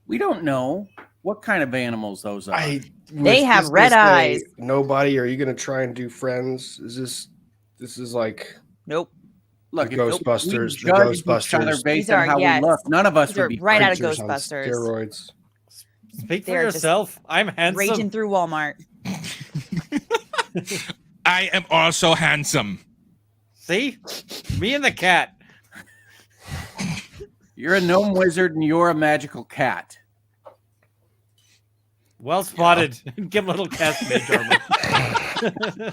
We don't know what kind of animals those are. They was have just red gonna say, eyes. Nobody, are you gonna try and do friends? This is like nope. Look, the if we Ghostbusters, the judged each other Ghostbusters based These on are- how yes. we look, none of us These would are be right out of creatures on Ghostbusters. steroids. Speak for They're just yourself. I'm handsome. Raging through Walmart. I am also handsome. See? Me and the cat. You're a gnome wizard and you're a magical cat. Well spotted. Gimlet will cast mage armor.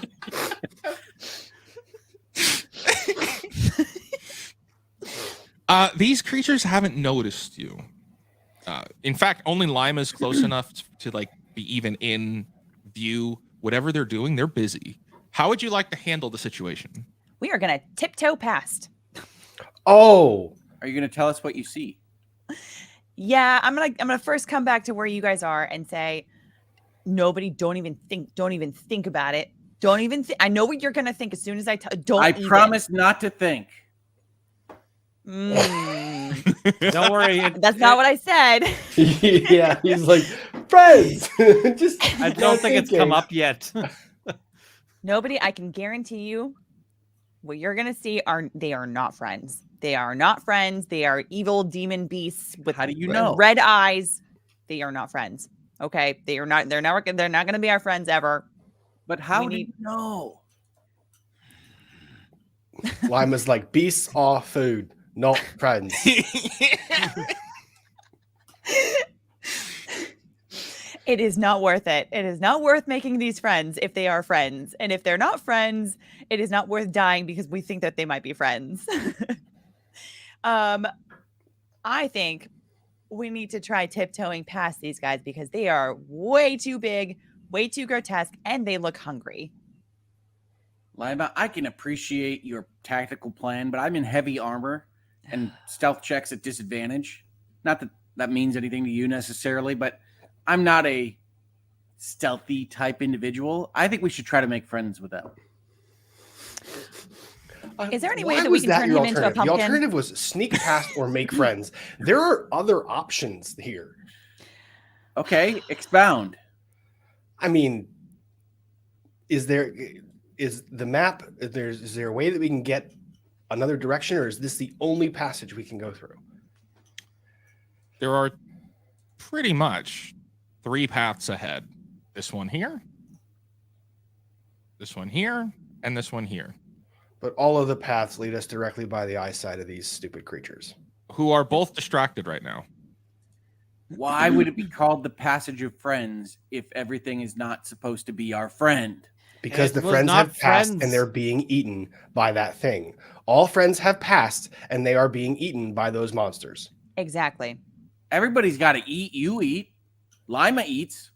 These creatures haven't noticed you. In fact, only Laima's close enough to like be even in view. Whatever they're doing, they're busy. How would you like to handle the situation? We are gonna tiptoe past. Oh, Are you going to tell us what you see? Yeah, I'm gonna first come back to where you guys are and say, nobody, don't even think about it. Don't even think. I know what you're gonna think as soon as I don't. I even. promise not to think. Don't worry. That's not what I said. yeah, he's like friends. Just I don't think it's come up yet. Nobody, I can guarantee you what you're going to see they are not friends. They are not friends. They are evil demon beasts with How do you know? red eyes. They are not friends. Okay. They're not going to be our friends ever. But how We do need- you know? Lima's like beasts are food, not friends. It is not worth it. It is not worth making these friends if they are friends. And if they're not friends, it is not worth dying because we think that they might be friends. I think we need to try tiptoeing past these guys because they are way too big, way too grotesque, and they look hungry. Laima, I can appreciate your tactical plan, but I'm in heavy armor and stealth checks at disadvantage. Not that that means anything to you necessarily, but I'm not a stealthy type individual. I think we should try to make friends with them. Is there any way Why that we was can turn your him into a alternative? The pumpkin? alternative was sneak past or make friends. There are other options here. Okay, expound. I mean, is there a way that we can get another direction, or is this the only passage we can go through? There are pretty much 3 paths ahead. This one here, this one here, and this one here. But all of the paths lead us directly by the eyesight of these stupid creatures. Who are both distracted right now. Why would it be called the passage of friends if everything is not supposed to be our friend? Because It the was friends not have passed friends. and they're being eaten by that thing. All friends have passed and they are being eaten by those monsters. Exactly. Everybody's got to eat. You eat. Lima eats.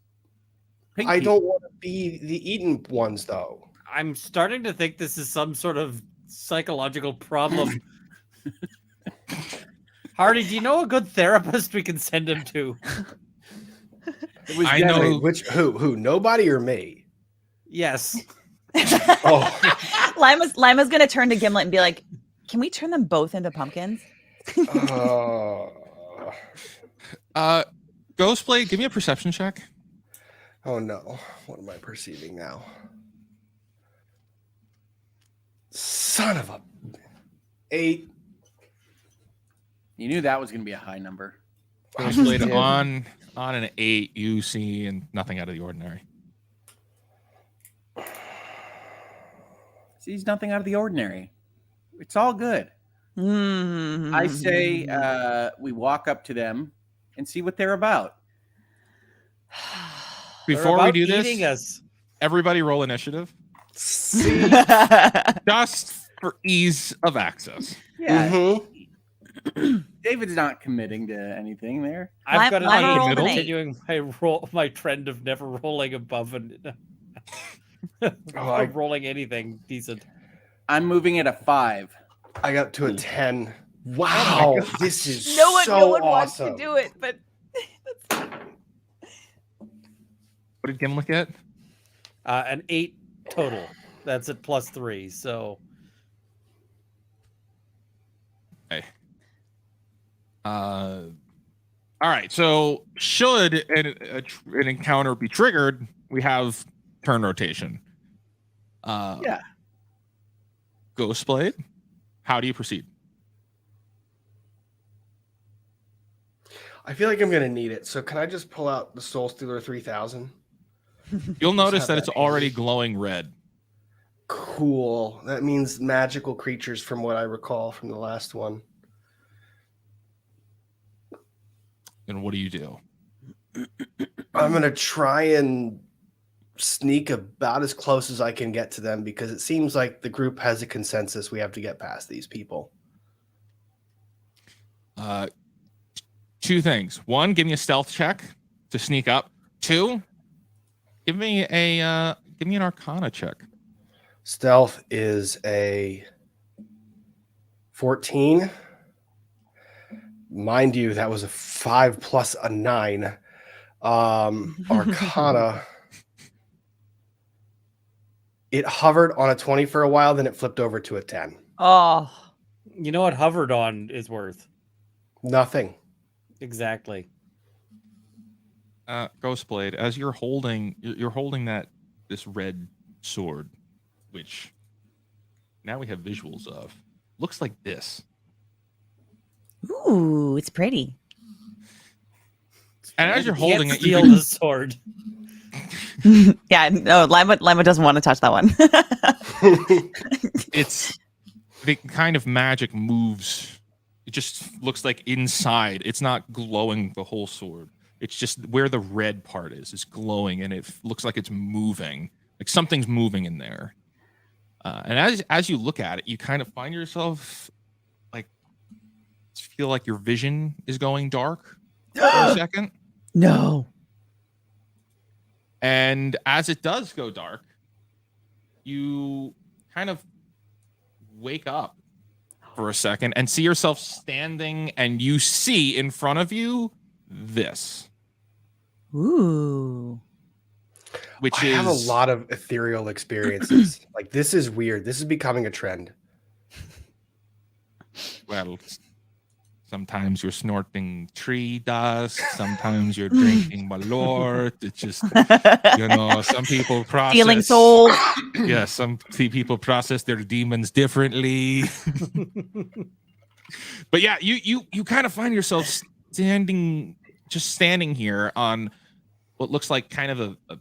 Pig I people. don't want to be the eaten ones, though. I'm starting to think this is some sort of psychological problem. Hardy, do you know a good therapist we can send him to? It was I Devin. know- Wait, who? Nobody or me? Yes. Oh, Lima's gonna turn to Gimlet and be like, "Can we turn them both into pumpkins?" Ghostblade, give me a perception check. oh no. What am I perceiving now? Son of a 8. You knew that was going to be a high number. Ghostblade Yeah. on an 8, you see and nothing out of the ordinary. Sees nothing out of the ordinary. It's all good. Mm-hmm. I say we walk up to them and see what they're about. They're Before we about do this, eating us. everybody roll initiative. See? Just for ease of access. Yeah, Mhm. David's not committing to anything there. I've got Lima an rolled an 8. continuing my trend of never rolling above and I- rolling anything decent. I'm moving at a 5. I got to a 10. Wow. This is no one so wants awesome. to do it, but What did Gimlet get? An 8 total. That's at +3. So Okay. All right. So should an encounter be triggered, we have turn rotation. Yeah. Ghostblade, how do you proceed? I feel like I'm gonna need it. So can I just pull out the Soul Stealer 3000? You'll notice have that it's that already handy. glowing red. Cool. That means magical creatures from what I recall from the last one. And what do you do? I'm going to try and sneak about as close as I can get to them because it seems like the group has a consensus we have to get past these people. Two things. One, give me a stealth check to sneak up. Two, give me an Arcana check. Stealth is a 14. Mind you, that was a 5 plus a 9. Arcana. It hovered on a 20 for a while, then it flipped over to a 10. Oh, you know what hovered on is worth. Nothing. Exactly. Ghostblade, as you're holding this red sword, which now we have visuals of, looks like this. ooh, it's pretty. And as you're holding it, steal the sword. Yeah, no, Laima doesn't want to touch that one. it's the kind of magic moves. It just looks like inside. It's not glowing the whole sword. It's just where the red part is. It's glowing, and it looks like it's moving. Like something's moving in there. And as you look at it, you kind of find yourself like feel like your vision is going dark for a second. No. And as it does go dark, you kind of wake up for a second and see yourself standing, and you see in front of you this. Ooh. Which I is have a lot of ethereal experiences. Like, this is weird. This is becoming a trend. well, sometimes you're snorting tree dust, sometimes you're drinking Malort. It's just, some people process Stealing souls. Yeah, some people process their demons differently. But yeah, you kind of find yourself standing here on what looks like kind of a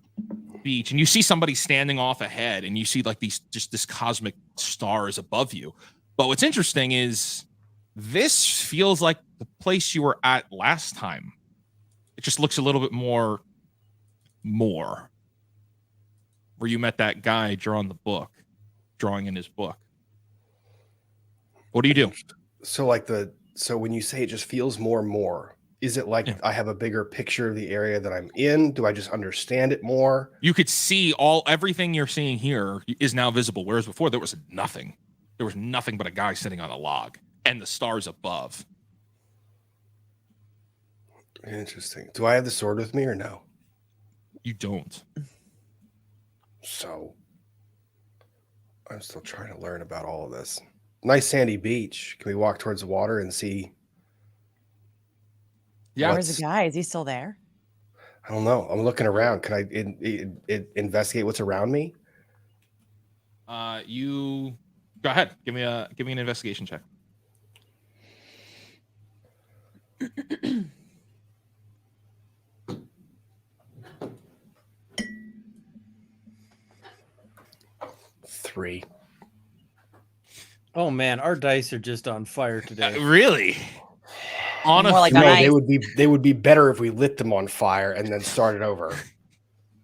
beach, and you see somebody standing off ahead, and you see like this cosmic stars above you. But what's interesting is this feels like the place you were at last time. It just looks a little bit more where you met that guy drawing in his book. What do you do? So when you say it just feels more, is it like I have a bigger picture of the area that I'm in? Do I just understand it more? You could see everything you're seeing here is now visible, whereas before there was nothing. There was nothing but a guy sitting on a log and the stars above. Interesting. Do I have the sword with me or no? You don't. So I'm still trying to learn about all of this. Nice sandy beach. Can we walk towards the water and see? Yeah. Where's the guy? Is he still there? I don't know. I'm looking around. Can I investigate what's around me? You go ahead. Give me an investigation check. Three. Oh man, our dice are just on fire today. Really? On More like No, nice. they would be better if we lit them on fire and then started over.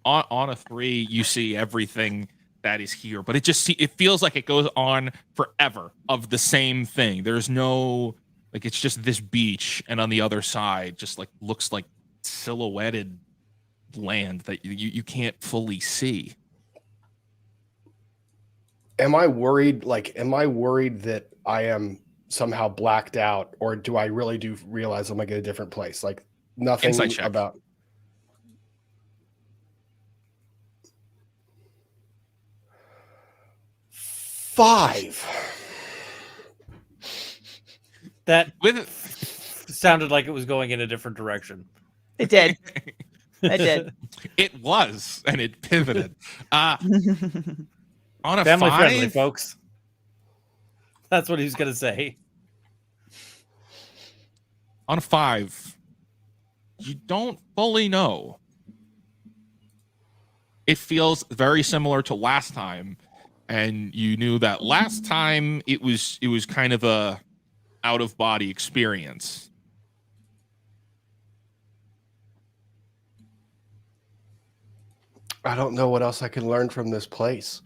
on a 3, you see everything that is here, but it feels like it goes on forever of the same thing. There's no, like, it's just this beach, and on the other side just like looks like silhouetted land that you can't fully see. Am I worried that I am somehow blacked out, or do I really do realize I'm like in a different place? Like, nothing Insight check. about. 5. That With sounded like it was going in a different direction. It did. It did. it was, and it pivoted. On a Family friendly, 5, folks. That's what he's gonna say. on a 5, you don't fully know. It feels very similar to last time, and you knew that last time it was kind of a out of body experience. I don't know what else I can learn from this place.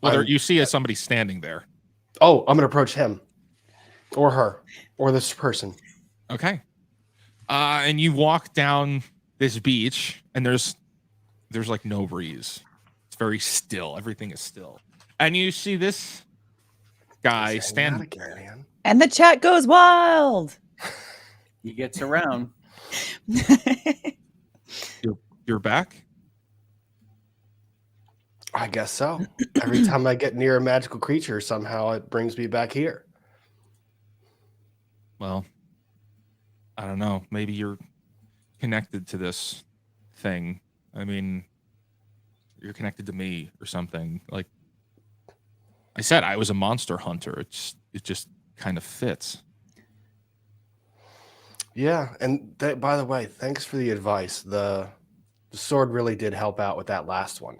Well, you see as somebody standing there. Oh, I'm gonna approach him, or her, or this person. Okay. And you walk down this beach, and there's like no breeze. It's very still. Everything is still. And you see this guy Just hang out stand. again, man. And the chat goes wild. He gets around. You're back? I guess so. Every time I get near a magical creature, somehow it brings me back here. Well, I don't know. Maybe you're connected to this thing. I mean, you're connected to me or something. Like I said, I was a monster hunter. It just kind of fits. Yeah, and by the way, thanks for the advice. The sword really did help out with that last one.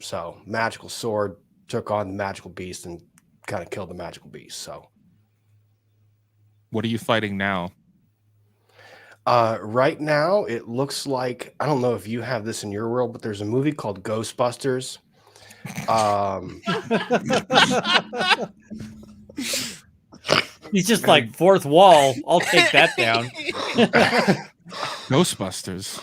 So, magical sword took on the magical beast and kind of killed the magical beast. So, What are you fighting now? right now, it looks like I don't know if you have this in your world, but there's a movie called Ghostbusters. He's just like fourth wall. I'll take that down. Ghostbusters.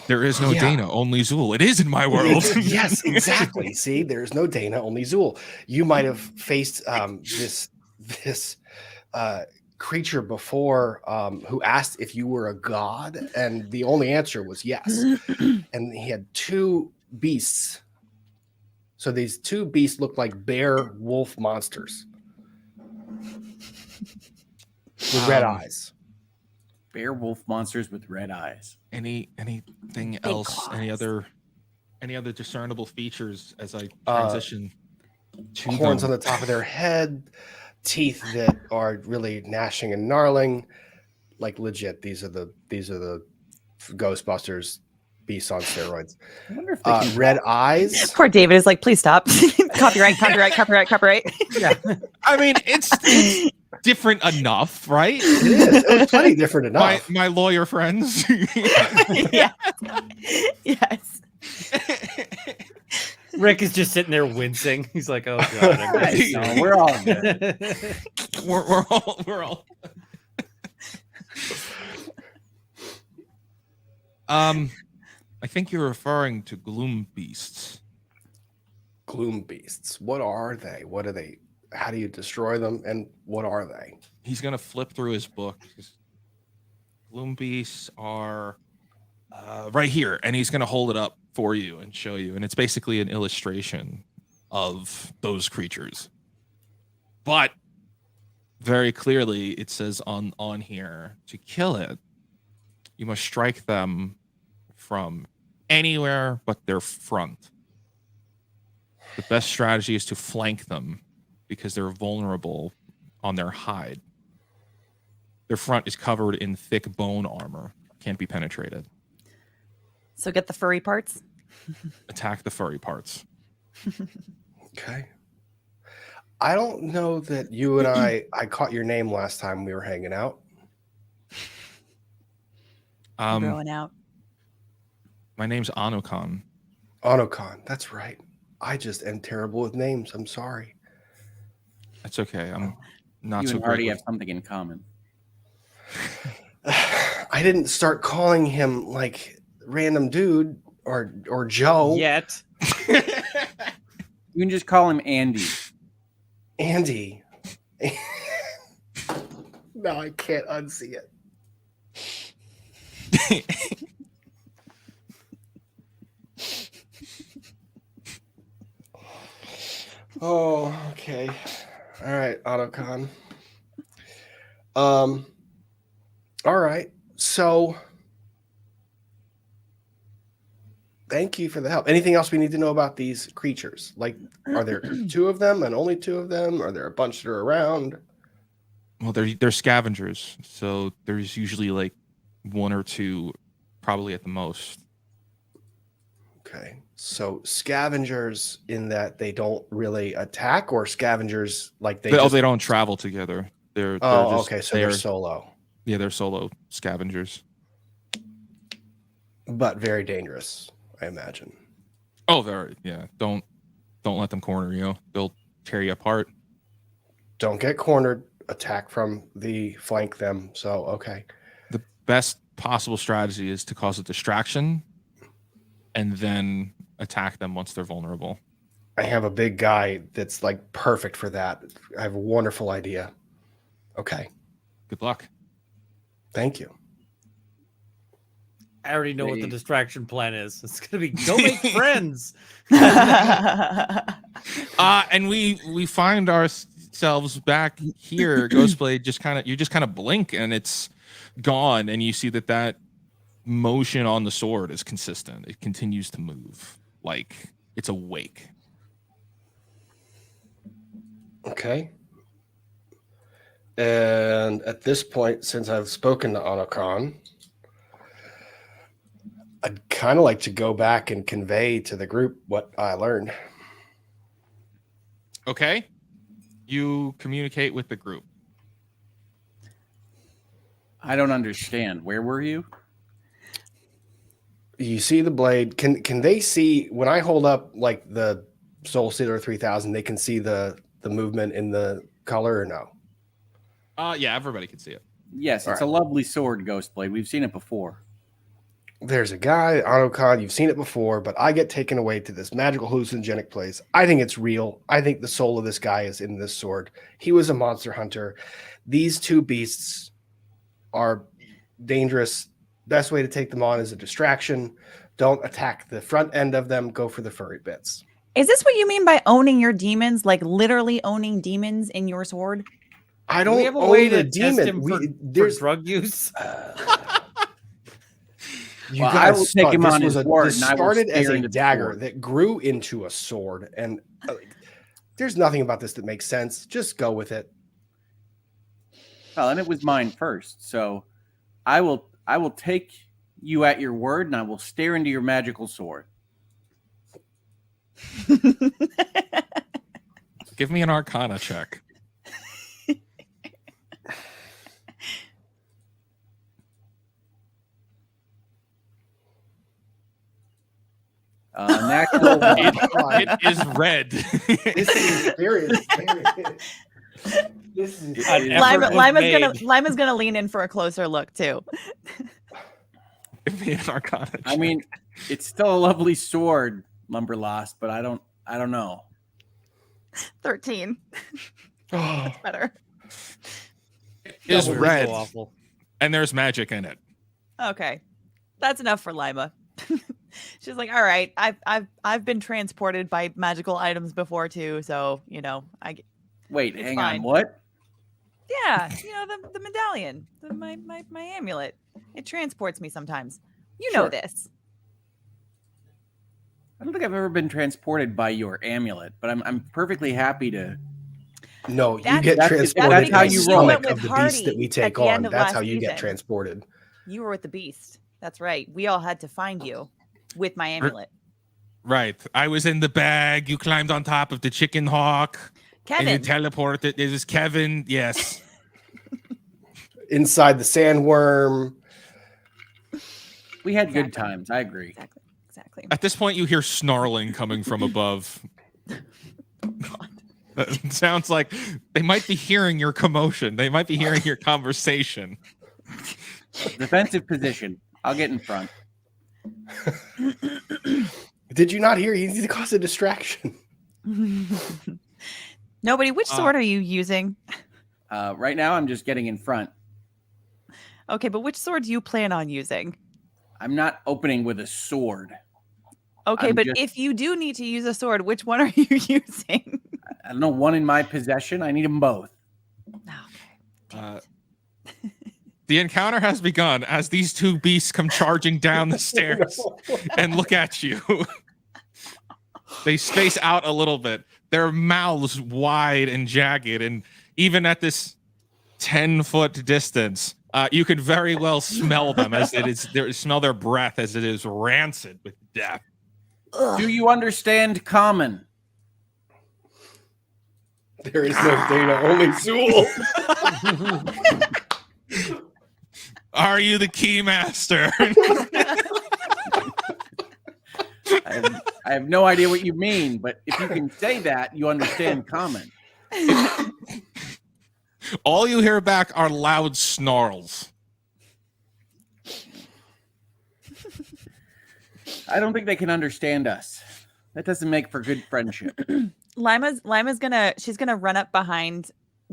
There is no Yeah. Dana, only Zool. It is in my world. Yes, exactly. See, there's no Dana, only Zool. You might have faced this creature before who asked if you were a god, and the only answer was yes. And he had 2 beasts. So these 2 beasts look like bear wolf monsters with red eyes. Bear wolf monsters with red eyes. Anything else? claws. Any other discernible features as I Uh, transition to Horns them? on the top of their head, teeth that are really gnashing and gnarling, like legit. These are the Ghostbusters beasts on steroids. I wonder if they can Red eyes. Poor David is like, please stop. Copyright. Yeah, I mean it's different enough, right? It is. It was plenty different enough. My lawyer friends. Yeah. Yes. Rick is just sitting there wincing. He's like, "Oh god." I guess so." No, we're all good. we're all. I think you're referring to gloom beasts. Gloom beasts. What are they? What are they? How do you destroy them? And what are they? He's gonna flip through his book. Gloom beasts are right here, and he's gonna hold it up for you and show you. And it's basically an illustration of those creatures. But very clearly, it says on here to kill it, you must strike them from anywhere but their front. The best strategy is to flank them because they're vulnerable on their hide. Their front is covered in thick bone armor, can't be penetrated. So get the furry parts. Attack the furry parts. Okay. I don't know that you and I caught your name last time we were hanging out. Growing out. My name's Anukan. Onokan. That's right. I just am terrible with names. I'm sorry. That's okay. I'm not You so and Hardy great have with- something in common. I didn't start calling him like random dude or Joe. Yet. You can just call him Andy. Andy. No, I can't unsee it. Oh, okay. All right, Autocon. All right. So thank you for the help. Anything else we need to know about these creatures? Like, are there two of them and only two of them? Are there a bunch that are around? Well, they're scavengers, so there's usually like one or two, probably at the most. Okay. So scavengers in that they don't really attack, or scavengers like they just... they don't travel together. They're just, okay. So they're solo. Yeah, they're solo scavengers. But very dangerous, I imagine. Oh, very. Yeah. Don't let them corner you. They'll tear you apart. Don't get cornered. Attack from the flank them. So, okay. The best possible strategy is to cause a distraction and then attack them once they're vulnerable. I have a big guy that's like perfect for that. I have a wonderful idea. Okay. Good luck. Thank you. I already know what the distraction plan is. It's gonna be go make friends. And we find ourselves back here. Ghostblade you just kind of blink and it's gone, and you see that motion on the sword is consistent. It continues to move like it's awake. Okay. And at this point, since I've spoken to Anokon, I'd kind of like to go back and convey to the group what I learned. Okay. You communicate with the group. I don't understand. Where were you? You see the blade. Can they see when I hold up like the Soul Stealer 3000? They can see the movement in the color, or no? Yeah, everybody can see it. Yes, it's All a lovely sword, Ghostblade. We've seen it before. There's a guy, Anokon, you've seen it before, but I get taken away to this magical hallucinogenic place. I think it's real. I think the soul of this guy is in this sword. He was a monster hunter. These two beasts are dangerous. Best way to take them on is a distraction. Don't attack the front end of them. Go for the furry bits. Is this what you mean by owning your demons? Like literally owning demons in your sword? I Do don't we have a own way the to test demon. him for There's drug use? You Well, guys I will take suck. him This on was his a- word, this and I will started as stare a into the dagger sword. that grew into a sword, and there's nothing about this that makes sense. Just go with it. Well, and it was mine first, so I will take you at your word, and I will stare into your magical sword. Give me an Arcana check. Natural one. It is red. This is serious. This is An effort was Lima's gonna lean in for a closer look too. Give me an Arcana check. I mean, it's still a lovely sword, Lumberlost, but I don't know. 13. Oh, Better. It is That was red, so awful. and there's magic in it. Okay. That's enough for Laima. She's like, all right, I've been transported by magical items before too, so Wait, It's hang fine. on. What? yeah, the medallion, my amulet. It transports me sometimes. You know Sure. this. I don't think I've ever been transported by your amulet, but I'm perfectly happy to. no, you That's- get that's transported how in the you stomach roll. went of with the Hardy beast that we at take the end on. of That's last how you get season. transported. You were with the beast. That's right. We all had to find you with my amulet. Right. I was in the bag. You climbed on top of the chicken hawk. And you Kevin. teleported. This is Kevin. Yes. Inside the sandworm. We had good Exactly. times. I agree. Exactly. At this point, you hear snarling coming from above. It sounds like they might be hearing your commotion. They might be hearing your conversation. Defensive position. I'll get in front. Did you not hear? You need to cause a distraction. Nobody, which sword are you using? Right now, I'm just getting in front. Okay, but which sword do you plan on using? I'm not opening with a sword. Okay, I'm but just- if you do need to use a sword, which one are you using? I don't know, one in my possession. I need them both. Okay. The encounter has begun as these two beasts come charging down the stairs and look at you. They space out a little bit, their mouths wide and jagged, and even at this 10-foot distance, you could very well smell them as it is. Smell their breath as it is rancid with death. Do you understand common? There is no data, only Zool. Are you the keymaster? I have no idea what you mean, but if you can say that, you understand common. All you hear back are loud snarls. I don't think they can understand us. That doesn't make for good friendship. Laima's gonna run up behind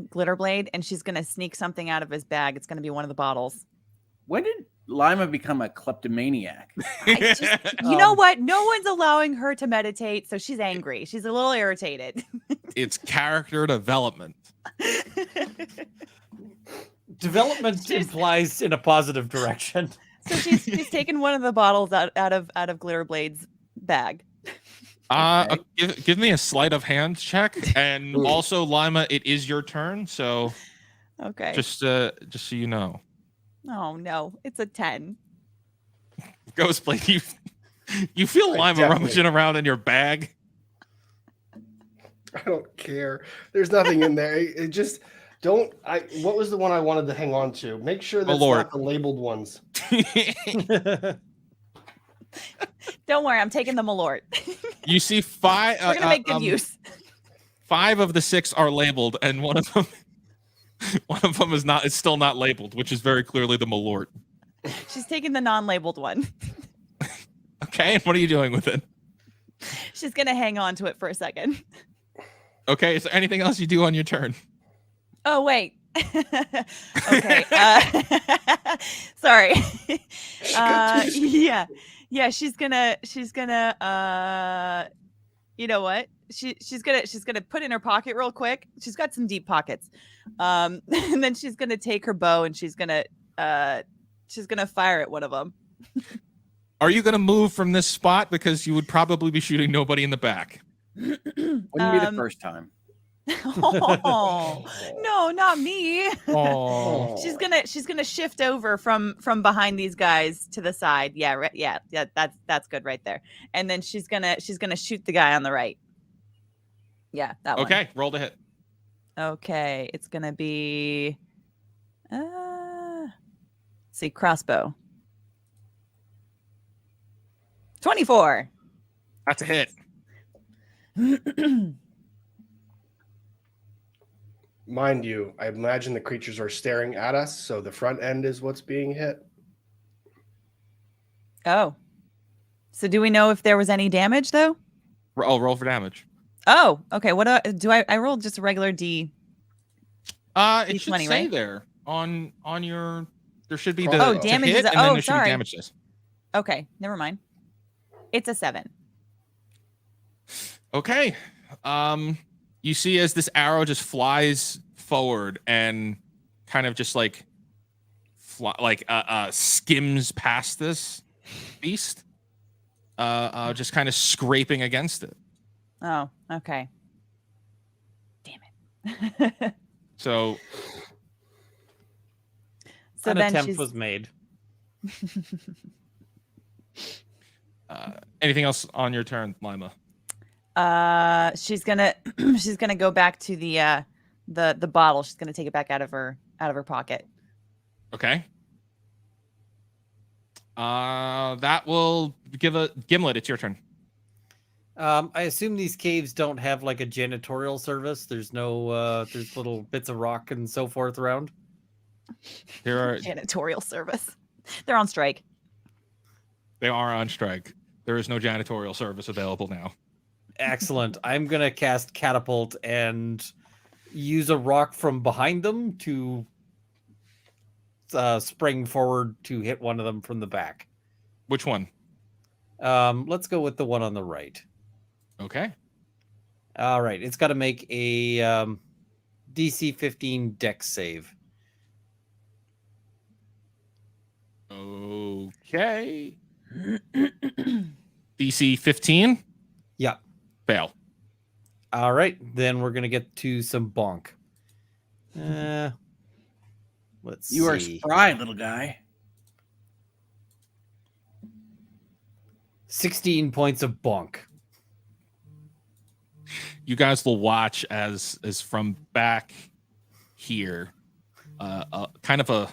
Glitterblade and she's gonna sneak something out of his bag. It's gonna be one of the bottles. When did Laima become a kleptomaniac? You know what? No one's allowing her to meditate, so she's angry. She's a little irritated. It's character development. Development implies in a positive direction. So she's taken one of the bottles out of Glitterblade's bag. Okay. Give me a sleight of hand check, and also Laima, it is your turn. So, Okay. just so you know, Oh no, it's a 10. Ghostblade, you feel Laima rummaging around in your bag. I don't care. There's nothing in there. It just don't. What was the one I wanted to hang on to? Make sure that's not the labeled ones. Don't worry, I'm taking the Malort. You see 5. We're gonna make good use. 5 of the 6 are labeled, and one of them is not. It's still not labeled, which is very clearly the Malort. She's taking the non-labeled one. Okay, and what are you doing with it? She's gonna hang on to it for a second. Okay, is there anything else you do on your turn? Oh wait. Okay. Sorry. Yeah. She's gonna. You know what? She's gonna put in her pocket real quick. She's got some deep pockets. And then she's gonna take her bow and she's gonna fire at one of them. Are you gonna move from this spot because you would probably be shooting nobody in the back? Wouldn't be the first time. Oh, no, not me. Oh. She's gonna shift over from behind these guys to the side. Yeah, right. Yeah. That's good right there. And then she's gonna shoot the guy on the right. Yeah, that one. Okay, roll to hit. Okay, it's gonna be let's see, crossbow. 24. That's a hit. Mind you, I imagine the creatures are staring at us, so the front end is what's being hit. Oh. So do we know if there was any damage though? Roll for damage. Oh, okay. What do I roll just a regular D? It should D20, say right? there on your. There should be the Oh, to damage hit, is and then there should sorry. be damage dice. Okay, never mind. It's a 7. Okay. You see as this arrow just flies forward and kind of just skims past this beast, just kind of scraping against it. Oh, okay. Damn it. So An then attempt she's was made. anything else on your turn, Laima? she's gonna go back to the bottle. She's gonna take it back out of her pocket. Okay. That will give a Gimlet. It's your turn. I assume these caves don't have like a janitorial service. There's no there's little bits of rock and so forth around. There are. Janitorial service. They're on strike. They are on strike. There is no janitorial service available now. Excellent. I'm gonna cast catapult and use a rock from behind them to spring forward to hit one of them from the back. Which one? Let's go with the one on the right. Okay. All right, it's got to make a DC 15 Dex save. Okay. DC 15. Yeah. Fail. All right, then we're gonna get to some bonk. Let's You are see. spry, little guy. 16 points of bonk. You guys will watch as from back here, kind of a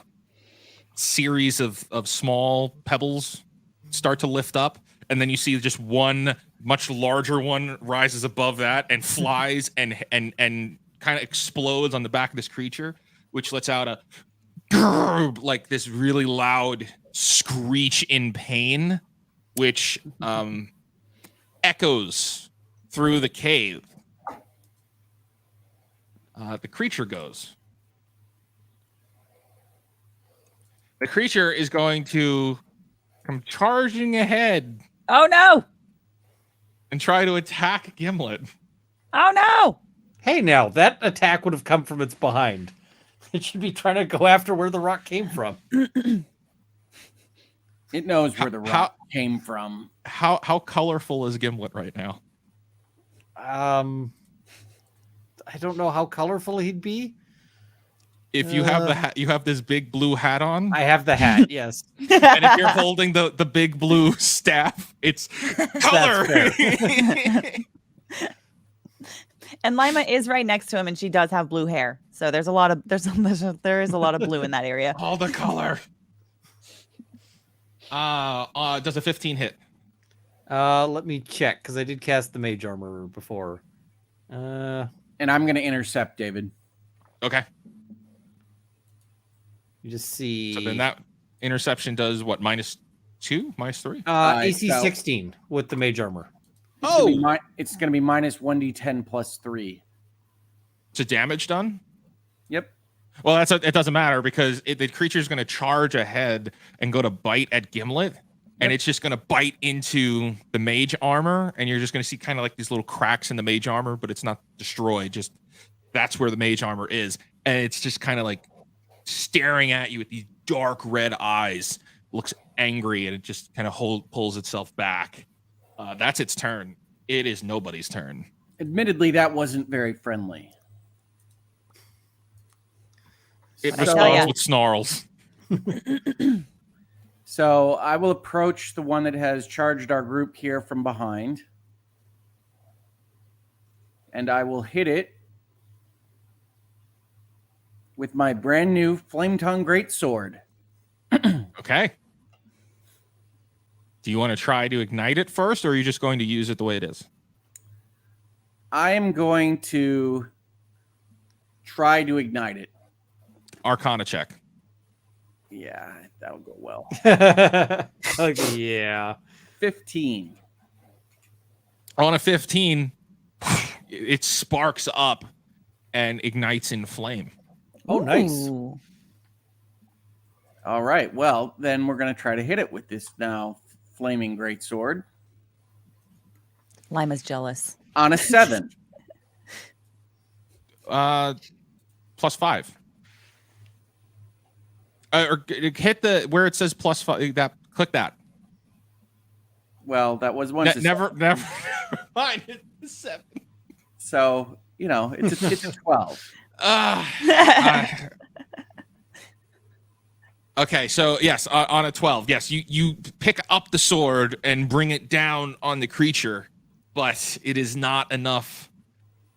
series of small pebbles start to lift up, and then you see just one much larger one rises above that and flies and kind of explodes on the back of this creature, which lets out a like this really loud screech in pain, which echoes through the cave. The creature goes. The creature is going to come charging ahead Oh no! and try to attack Gimlet. Oh no! Hey, now that attack would have come from its behind. It should be trying to go after where the rock came from. It knows where the rock came from. How colorful is Gimlet right now? I don't know how colorful he'd be. If you have the hat, you have this big blue hat on, I have the hat, yes. and if you're holding the big blue staff, it's color. And Laima is right next to him, and she does have blue hair. So there is a lot of blue in that area. All the color. Does a 15 hit? Let me check because I did cast the mage armor before. And I'm going to intercept David. Okay. You just see. So then that interception does what? -2, -3? AC so- 16 with the mage armor. It's going to be minus 1d10 plus 3. So damage done? Yep. Well, it doesn't matter because the creature's going to charge ahead and go to bite at Gimlet, and it's just going to bite into the mage armor, and you're just going to see kind of like these little cracks in the mage armor, but it's not destroyed. Just that's where the mage armor is, and it's just kind of like staring at you with these dark red eyes. Looks angry, and it just kind of pulls itself back. That's its turn. It is nobody's turn. Admittedly, that wasn't very friendly. It I tell responds ya. with snarls. So I will approach the one that has charged our group here from behind. And I will hit it with my brand new Flame Tongue Greatsword. Okay. Do you want to try to ignite it first, or are you just going to use it the way it is? I am going to try to ignite it. Arcana check. Yeah, that'll go well. Yeah. 15. On a 15, it sparks up and ignites in flame. Oh, nice. Ooh. All right. Well, then we're going to try to hit it with this now flaming greatsword Laima's jealous. on a 7. +5. Or hit the where it says +5. That click that. Well, that was once. Never mind. It's 7. So, it's a 12. Okay, so yes, on a 12, yes, you pick up the sword and bring it down on the creature, but it is not enough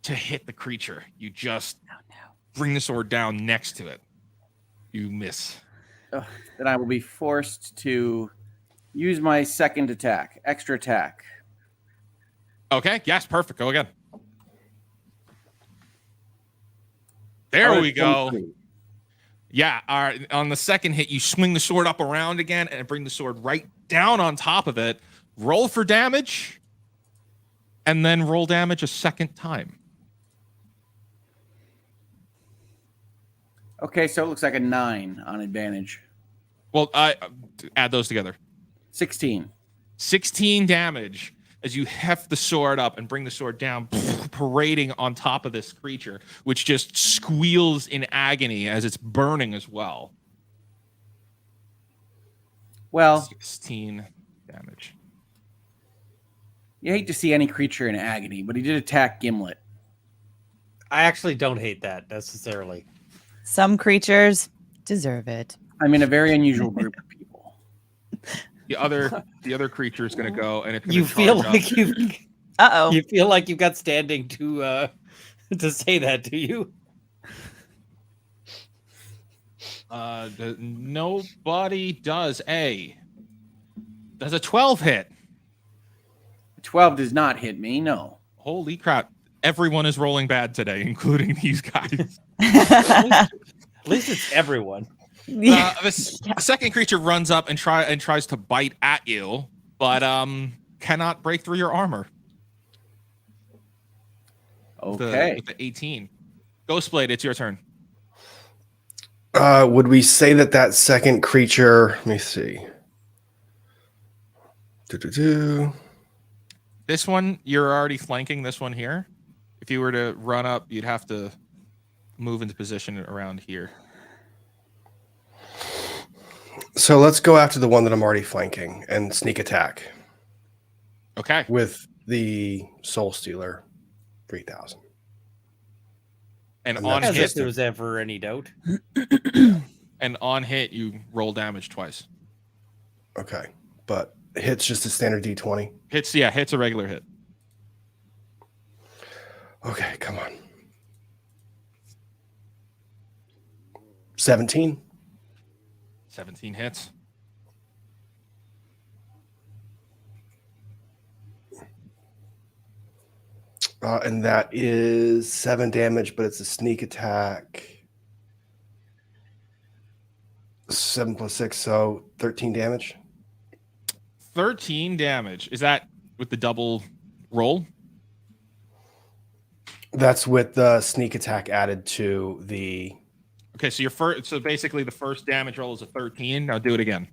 to hit the creature. You just bring the sword down next to it. You miss. Then I will be forced to use my second attack, extra attack. Okay, yes, perfect. Go again. There On a we go. 23. Yeah, on the second hit, you swing the sword up around again and bring the sword right down on top of it. Roll for damage, and then roll damage a second time. Okay, so it looks like a 9 on advantage. Well, add those together. 16. 16 damage as you heft the sword up and bring the sword down. parading on top of this creature, which just squeals in agony as it's burning as well. Well, 16 damage. you hate to see any creature in agony, but he did attack Gimlet. I actually don't hate that necessarily. Some creatures deserve it. I'm in a very unusual group of people. The other creature is going to go, and it's gonna You feel charge like up. you feel like you've got standing to say that, do you? Nobody does. Does a 12 hit? 12 does not hit me, no. Holy crap! Everyone is rolling bad today, including these guys. At least it's everyone. The second creature runs up and tries to bite at you, but cannot break through your armor. Okay. With the 18. Ghostblade, it's your turn. Would we say that second creature? Let me see. This one, you're already flanking this one here. If you were to run up, you'd have to move into position around here. So let's go after the one that I'm already flanking and sneak attack Okay. with the Soul Stealer 3000. And And on that's As if hit, there was ever any doubt. and on hit, you roll damage twice. Okay, but hits just a standard D20. Hits a regular hit. Okay, come on. 17. 17 hits. And that is 7 damage, but it's a sneak attack. 7 plus 6, so 13 damage. 13 damage. Is that with the double roll? That's with the sneak attack added to the... Okay, so basically the first damage roll is a 13. Now do it again.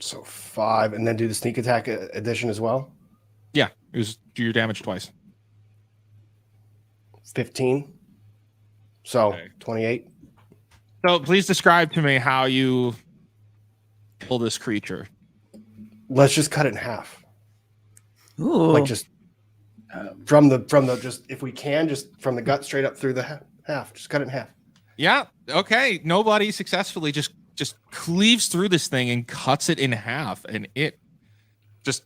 So 5, and then do the sneak attack addition as well. Yeah, it was do your damage twice. 15. So Okay. 28. So please describe to me how you kill this creature. Let's just cut it in half. Ooh. Like just from the just if we can, just from the gut straight up through the half. Just cut it in half. Yeah. Okay. Nobody successfully just cleaves through this thing and cuts it in half, and it just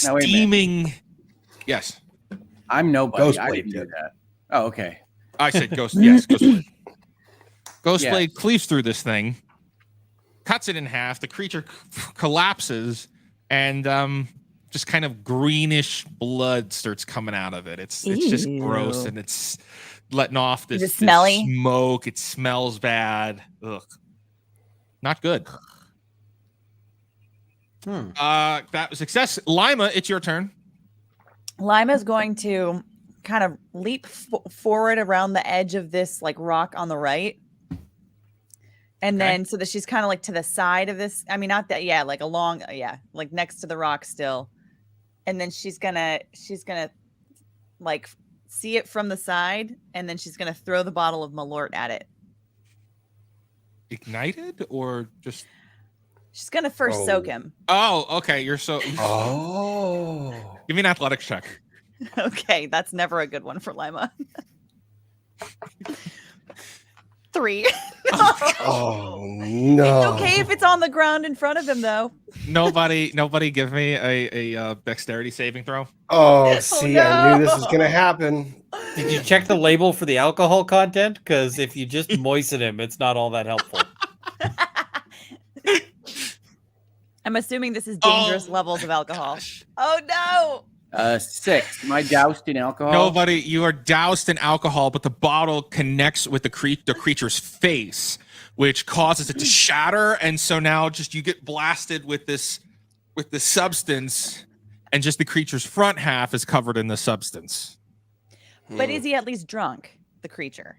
Now, wait a minute. steaming. Yes, I'm nobody. I Ghostblade didn't do did. that. Oh, okay. I said ghost. Yes, Ghostblade. Ghostblade Yes. cleaves through this thing, cuts it in half. The creature collapses, and just kind of greenish blood starts coming out of it. It's just gross, Ew. and it's letting off this, Is it smelly? this smoke. It smells bad. Ugh, not good. That was success. Laima, it's your turn. Lima's going to kind of leap forward around the edge of this like rock on the right. And Okay. then so that she's kind of like to the side of this. I mean, not that, yeah, like along, yeah, like next to the rock still. And then she's gonna like see it from the side, and then she's gonna throw the bottle of Malort at it. Ignited or just? She's gonna first Oh. soak him. Oh, okay. You're so. Oh. Give me an athletics check. Okay, that's never a good one for Laima. 3. Oh no. It's okay if it's on the ground in front of him, though. Nobody give me a dexterity saving throw. Oh, see, I knew this was no. gonna happen. Did you check the label for the alcohol content? Because if you just moisten him, it's not all that helpful. I'm assuming this is dangerous Oh levels of alcohol. Gosh. Oh no! 6. Am I doused in alcohol? Nobody, you are doused in alcohol, but the bottle connects with the creature's face, which causes it to shatter, and so now just you get blasted with this substance, and just the creature's front half is covered in the substance. But is he at least drunk, the creature?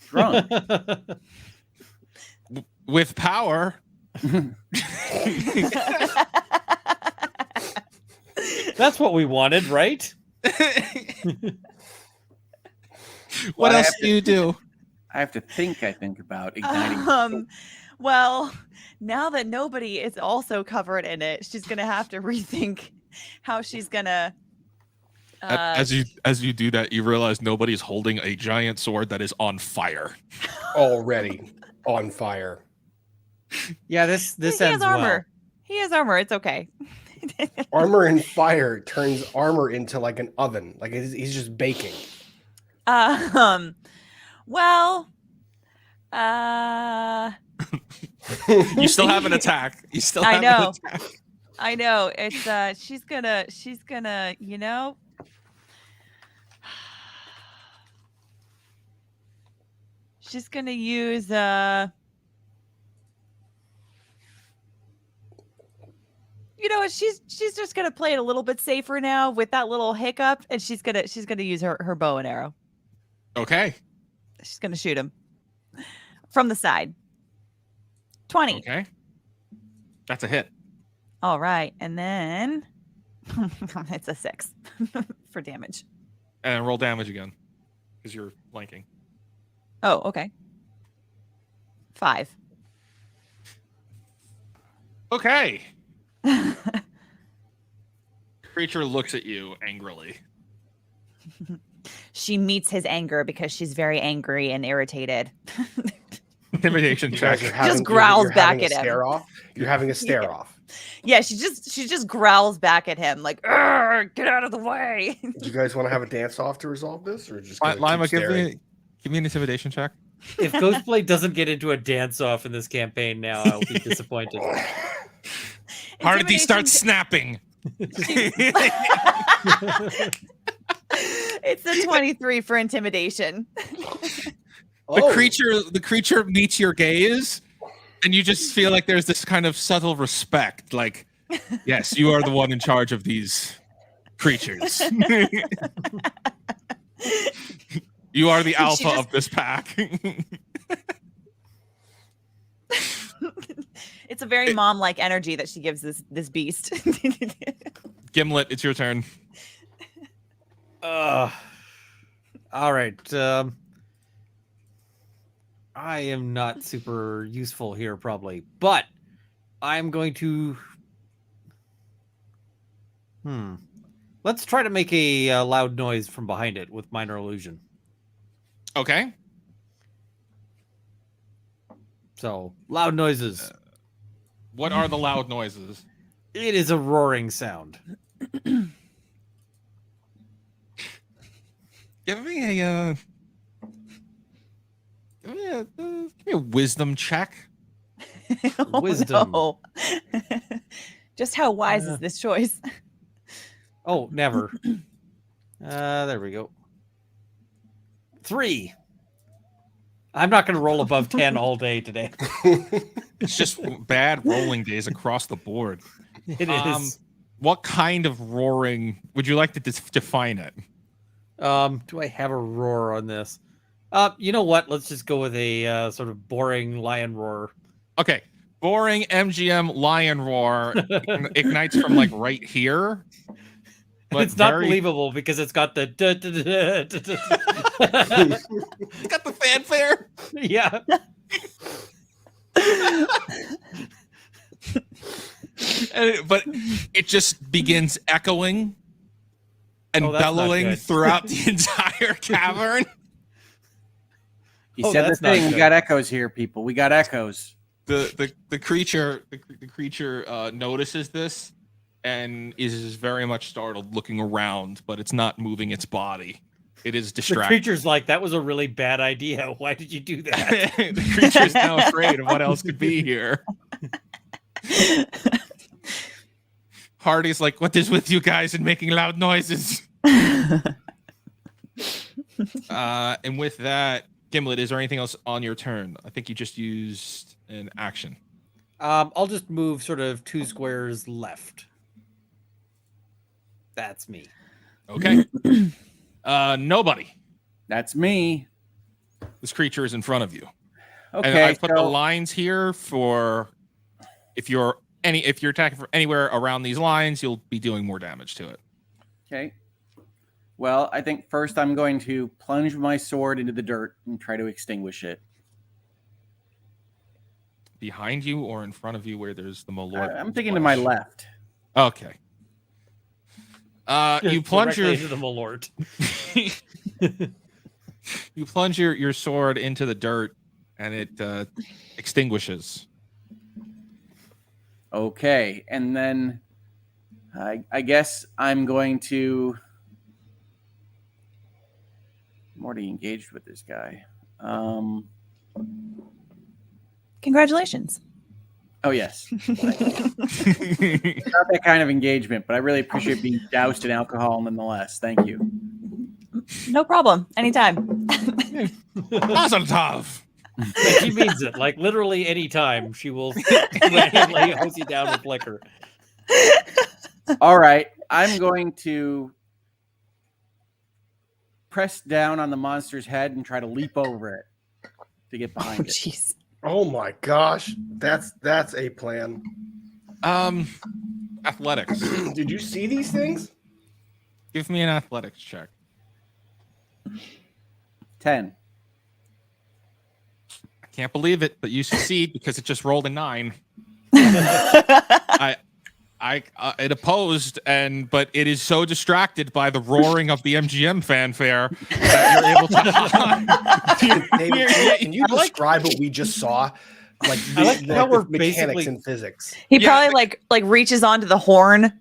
Drunk. With power. That's what we wanted, right? What I else have do you do? I have to think. I think about igniting. Well, now that nobody is also covered in it, she's gonna have to rethink how she's gonna. As you do that, you realize nobody's holding a giant sword that is on fire. Already on fire. Yeah, this he has ends armor. well. He has armor. It's okay. Armor and fire turns armor into like an oven. Like he's just baking. Well, You still have an attack. You still I have know. an attack. I know. It's she's gonna, you know. She's gonna use you know what? She's just gonna play it a little bit safer now with that little hiccup, and she's gonna use her bow and arrow. Okay. She's gonna shoot him from the side. 20. Okay. That's a hit. All right, and then it's a 6 for damage. And roll damage again. Because you're flanking. Oh, okay. 5. Okay. Creature looks at you angrily. She meets his anger because she's very angry and irritated. Intimidation You check. guys are having, Just growls you're back having at a him. stare off. You're having a stare off. Yeah, she just growls back at him like, "Arr, get out of the way." Do you guys want to have a dance off to resolve this, or just Lima, keep staring? give me an intimidation check. If Ghostblade doesn't get into a dance off in this campaign now, I'll be disappointed. Hardy starts Intimidation- snapping. It's a 23 for intimidation. The creature meets your gaze, and you just feel like there's this kind of subtle respect. Like, yes, you are the one in charge of these creatures. You are the alpha of this pack. It's a very mom-like energy that she gives this beast. Gimlet, it's your turn. All right. I am not super useful here, probably, but I'm going to. Let's try to make a loud noise from behind it with minor illusion. Okay. So loud noises. What are the loud noises? It is a roaring sound. Give me a wisdom check. Oh, Wisdom. no. Just how wise is this choice? Oh, never. There we go. 3. I'm not going to roll above 10 all day today. It's just bad rolling days across the board. It is. What kind of roaring would you like to define it? Do I have a roar on this? You know what? Let's just go with a sort of boring lion roar. Okay. Boring MGM lion roar ignites from like right here. But It's not believable because it's got the It's got the fanfare. yeah. But it just begins echoing and Oh, that's not bellowing good. throughout the entire cavern. He Oh, said the that's not thing. We good. got echoes here, people. We got echoes. The creature notices this and is very much startled, looking around, but it's not moving its body. It is The distracted. creature's like, that was a really bad idea. Why did you do that? The creature's now afraid of what else could be here. Hardy's like, what is with you guys and making loud noises? And with that, Gimlet, is there anything else on your turn? I think you just used an action. I'll just move sort of 2 squares left. That's me. Okay. Nobody. That's me. This creature is in front of you. Okay. And I put the so- lines here for if you're attacking from anywhere around these lines, you'll be doing more damage to it. Okay. Well, I think first I'm going to plunge my sword into the dirt and try to extinguish it. Behind you or in front of you where there's the Malort? I'm thinking to my left. Okay. You plunge Directly your into the Malort. you plunge your sword into the dirt and it extinguishes. Okay, and then I guess I'm going to. I'm already engaged with this guy. Congratulations. Oh, yes. Not that kind of engagement, but I really appreciate being doused in alcohol nonetheless. Thank you. No problem. Anytime. Positive. Yeah, she means it. Like literally any time she will randomly hose you down with liquor. All right. I'm going to press down on the monster's head and try to leap over it to get Oh, behind it. jeez. Oh my gosh, that's a plan. Athletics. Did you see these things? Give me an athletics check. 10. I can't believe it, but you succeed because it just rolled a 9. It opposed, but it is so distracted by the roaring of the MGM fanfare that you're able to. David, can you describe what we just saw? Like, I like how we're mechanics basically- and physics. He Yeah, probably like reaches onto the horn.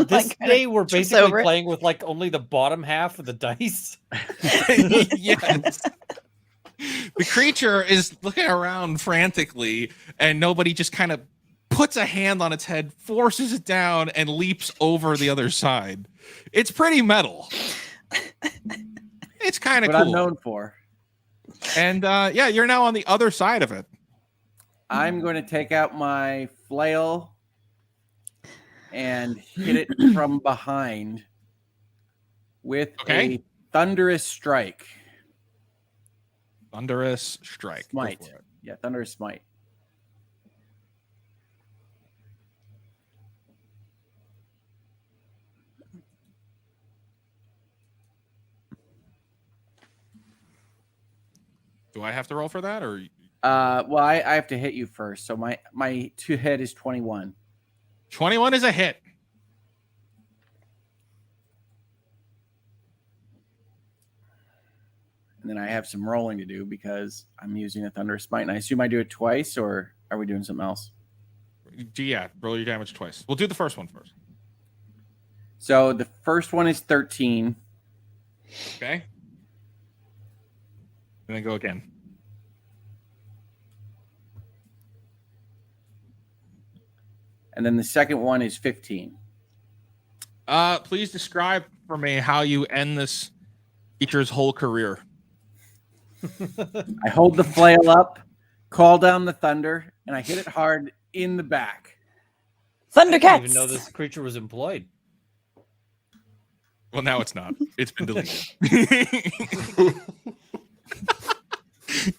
This day we're trips basically over it. playing with like only the bottom half of the dice. Yes. The creature is looking around frantically, and nobody just kind of puts a hand on its head, forces it down, and leaps over the other side. It's pretty metal. It's kind of What cool. I'm known for. And yeah, you're now on the other side of it. I'm going to take out my flail and hit it from behind with Okay. a thunderous strike. Thunderous strike. Go Smite. for it. Yeah, thunderous smite. Do I have to roll for that, or Well, I have to hit you first. So my two hit is 21. 21 is a hit? And then I have some rolling to do because I'm using a thunderous smite. And I assume I do it twice, or are we doing something else? Yeah, roll your damage twice. We'll do the first one first. So the first one is 13. Okay. And then go again. And then the second one is 15. Please describe for me how you end this creature's whole career. I hold the flail up, call down the thunder, and I hit it hard in the back. I didn't Thundercats. even know this creature was employed. Well, now it's not. It's been deleted.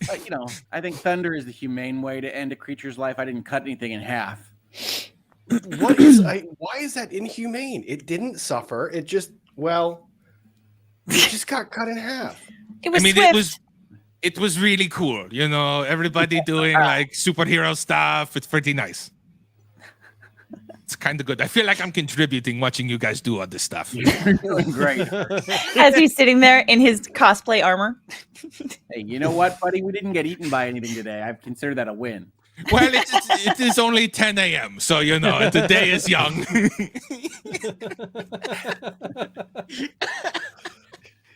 But, I think thunder is the humane way to end a creature's life. I didn't cut anything in half. Why is that inhumane? It didn't suffer. It just got cut in half. It was I mean, swift. it was really cool. Everybody doing like superhero stuff. It's pretty nice. It's kind of good. I feel like I'm contributing watching you guys do all this stuff. You're doing great. As he's sitting there in his cosplay armor. Hey, you know what, buddy? We didn't get eaten by anything today. I've considered that a win. Well, it is only 10 a.m., so the day is young.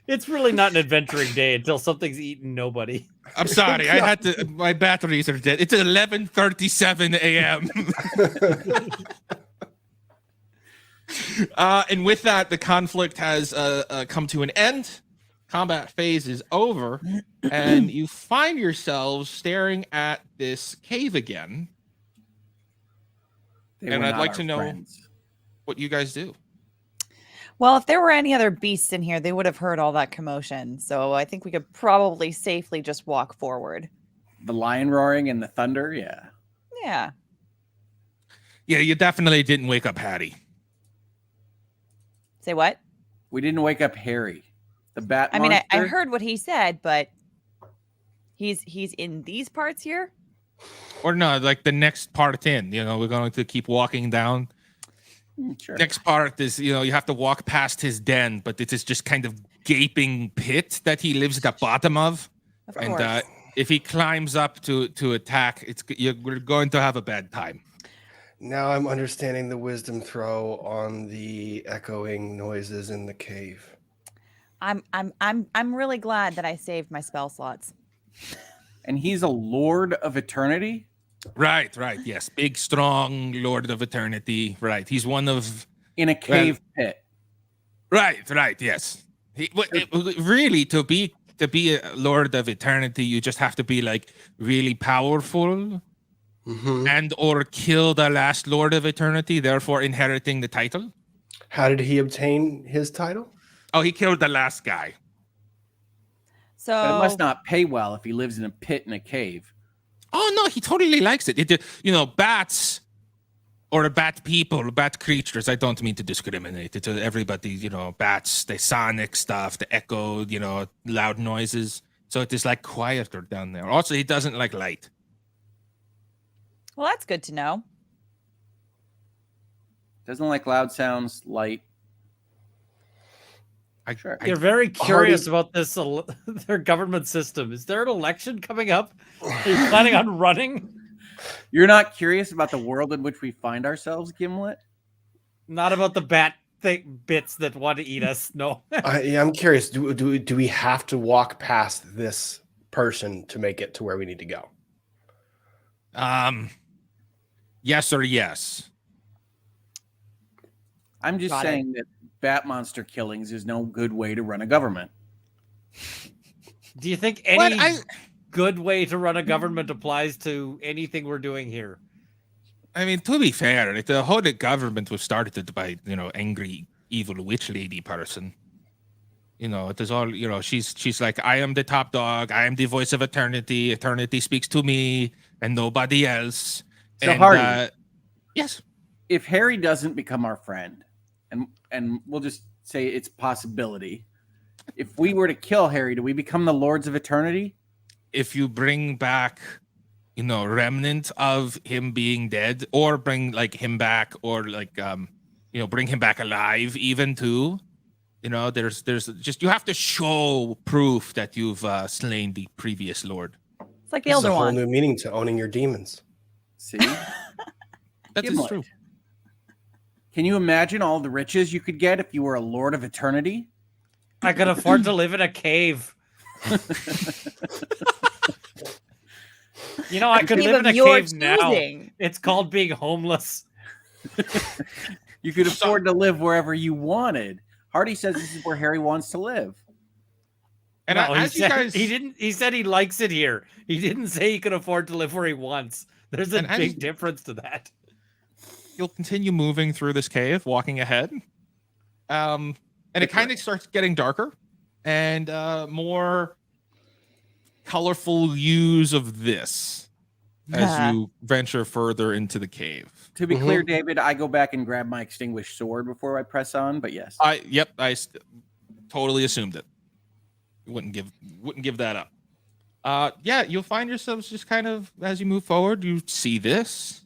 It's really not an adventuring day until something's eaten nobody. I'm sorry, my batteries are dead. It's 11:37 a.m. And with that, the conflict has come to an end. Combat phase is over, and you find yourselves staring at this cave again. They And were I'd not like our to know- friends. What you guys do? Well, if there were any other beasts in here, they would have heard all that commotion. So I think we could probably safely just walk forward. The lion roaring and the thunder. Yeah. Yeah. Yeah, you definitely didn't wake up Hattie. Say what? We didn't wake up Harry, the bat I mean, I monster. heard what he said, but he's in these parts here. Or no, like the next part in, we're going to keep walking down. Sure. Next part is, you have to walk past his den, but it is just kind of gaping pit that he lives at the bottom of. Of And course. if he climbs up to attack, we're going to have a bad time. Now I'm understanding the wisdom throw on the echoing noises in the cave. I'm really glad that I saved my spell slots. And he's a Lord of Eternity. Right, yes. Big, strong Lord of Eternity. Right. He's one of... In a cave pit. Right, yes. Really, to be a Lord of Eternity, you just have to be like really powerful and or kill the last Lord of Eternity, therefore inheriting the title. How did he obtain his title? Oh, he killed the last guy. So But it must not pay well if he lives in a pit in a cave. Oh no, he totally likes it. Bats or bat people, bat creatures. I don't mean to discriminate. It's everybody, bats, the sonic stuff, the echo, loud noises. So it is like quieter down there. Also, he doesn't like light. well, that's good to know. Doesn't like loud sounds, light. Sure. You're very curious about this their government system. Is there an election coming up? Are you planning on running? You're not curious about the world in which we find ourselves, Gimlet? Not about the bat bits that want to eat us. No. I'm curious. Do we have to walk past this person to make it to where we need to go? Yes or yes. I'm just saying that bat monster killings is no good way to run a government. Do you think any good way to run a government applies to anything we're doing here? I mean, to be fair, the whole government was started by, angry, evil witch lady person. It is all, she's like, I am the top dog. I am the voice of eternity. Eternity speaks to me and nobody else. So, Hardy, yes. If Harry doesn't become our friend, and we'll just say it's possibility, if we were to kill Harry, do we become the Lords of Eternity? If you bring back, remnant of him being dead, or bring him back, or bring him back alive, even too. There's just, you have to show proof that you've slain the previous lord. It's like the This is Elder a whole Wand. new meaning to owning your demons. See? That is Gimlet. true. Can you imagine all the riches you could get if you were a Lord of Eternity? I can afford to live in a cave. I could live in a cave now. It's called being homeless. You could afford to live wherever you wanted. Hardy says this is where Harry wants to live. And No, as you guys, he said he likes it here. He didn't say he can afford to live where he wants. There's a And as- big difference to that. you'll continue moving through this cave, walking ahead. And it kind of starts getting darker and more colorful hues of this as you venture further into the cave. To be clear, David, I go back and grab my extinguished sword before I press on, but yes. I totally assumed it. Wouldn't give that up. You'll find yourselves just kind of, as you move forward, you see this.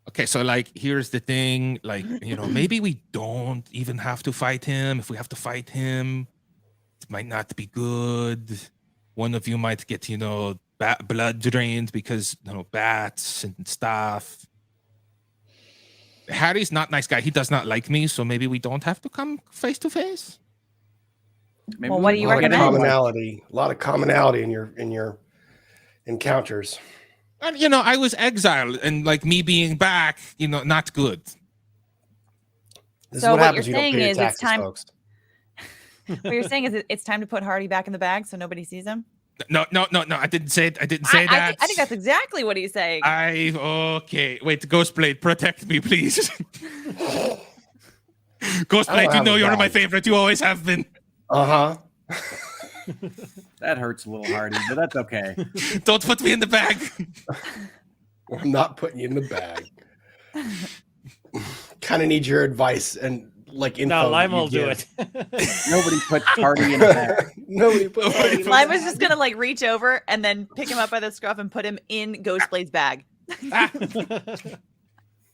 Okay, so here's the thing, maybe we don't even have to fight him. If we have to fight him, it might not be good. One of you might get, blood drained because, bats and stuff. Harry's not a nice guy. He does not like me, so maybe we don't have to come face to face. Maybe Well, what do you A lot of recommend? commonality in your encounters. And, I was exiled, and me being back, not good. This So is what what happens you're when you don't saying pay your is it's taxes, time- folks. What you're saying is it's time to put Hardy back in the bag so nobody sees him? No. I didn't say it. I didn't say that. I think that's exactly what he's saying. Okay. Wait, Ghostblade, protect me, please. Ghostblade, you have know a you're my bag. favorite. You always have been. That hurts a little, Hardy, but that's okay. Don't put me in the bag. I'm not putting you in the bag. Kind of need your advice, and like info. No, that Laima you will do give. it. Nobody puts Hardy in a bag. Nobody puts Hardy in a Lima's bag. just gonna like reach over and then pick him up by the scruff and put him in Ghostblade's bag. Ah,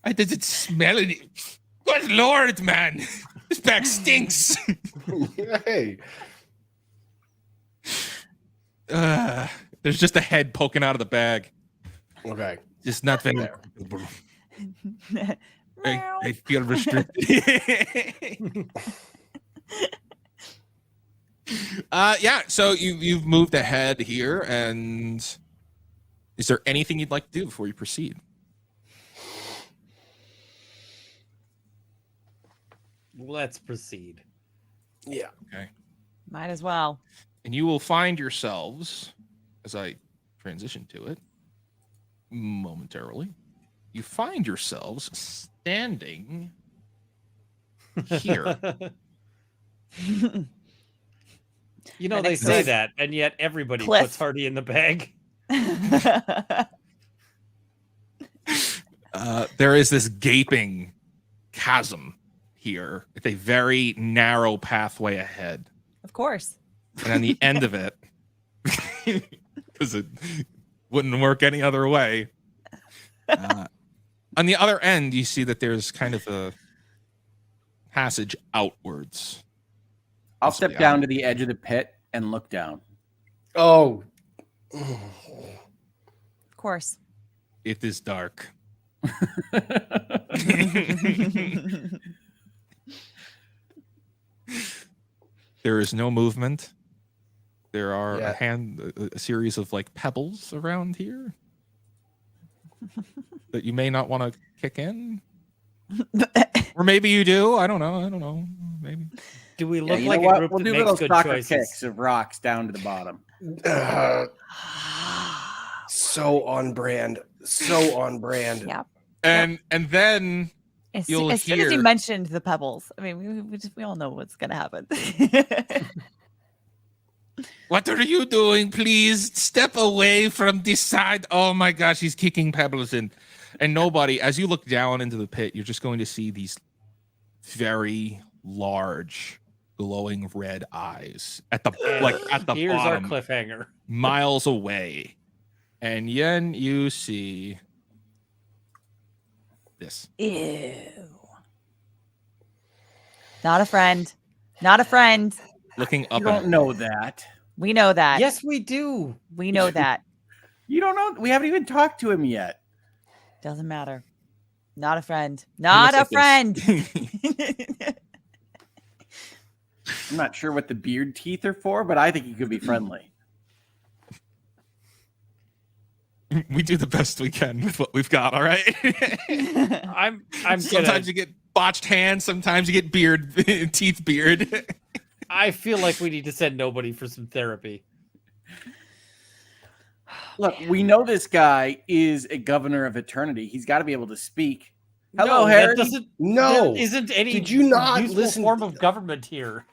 I didn't smell it. Good lord, man. This bag stinks. Hey. There's just a head poking out of the bag. Okay. Just not very. There. I feel restricted. Yeah. So you've moved ahead here, and is there anything you'd like to do before you proceed? Let's proceed. Yeah. Okay. Might as well. And you will find yourselves, as I transition to it momentarily, you find yourselves standing here. You know, And they it's say like- that, and yet everybody Cliff. puts Hardy in the bag. There is this gaping chasm here with a very narrow pathway ahead. Of course. And on the end of it, because it wouldn't work any other way, on the other end, you see that there's kind of a passage outwards. I'll step down to the edge of the pit and look down. Oh. Of course. It is dark. There is no movement. There are a series of like pebbles around here that you may not want to kick in, or maybe you do. I don't know. Maybe. Do we Yeah, look you like know a what? group We'll that do makes little good soccer choices? kicks of rocks down to the bottom. So on brand. So on brand. Yeah. And then As You'll soon as he hear- mentioned the pebbles, I mean, we all know what's gonna happen. what are you doing? Please step away from this side. Oh my gosh, he's kicking pebbles in. And nobody, as you look down into the pit, you're just going to see these very large, glowing red eyes at the Here's bottom, our cliffhanger. miles away. And then you see this. Ew. Not a friend. Not a friend. Looking up You don't at know that. We know that. Yes, we do. We know that. You don't know. We haven't even talked to him yet. Doesn't matter. Not a friend. Not a looks like friend. I'm not sure what the beard teeth are for, but I think he could be friendly. we do the best we can with what we've got, all right? I'm Sometimes gonna. you get botched hands, sometimes you get beard, teeth beard. I feel like we need to send nobody for some therapy. Look, we know this guy is a governor of eternity. He's got to be able to speak. Hello, no, Harry. That doesn't. No. There isn't any. Did you not useful listen- form of government here?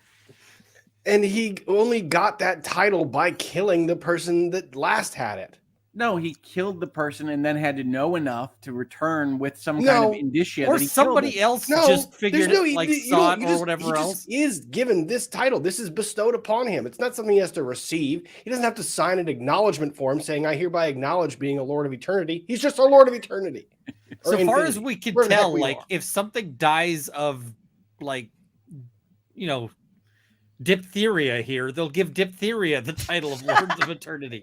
And he only got that title by killing the person that last had it. No, he killed the person and then had to know enough to return with some kind of No. indicia Or that he somebody killed else No, just figured there's no, it, like you saw don't- it you or just- whatever he else. just is given this title. This is bestowed upon him. It's not something he has to receive. He doesn't have to sign an acknowledgement form saying, I hereby acknowledge being a Lord of Eternity. He's just a Lord of Eternity. Or So far infinity. as we can Where the heck tell, we like are. if something dies of, like, you know, diphtheria here, they'll give diphtheria the title of Lords of Eternity.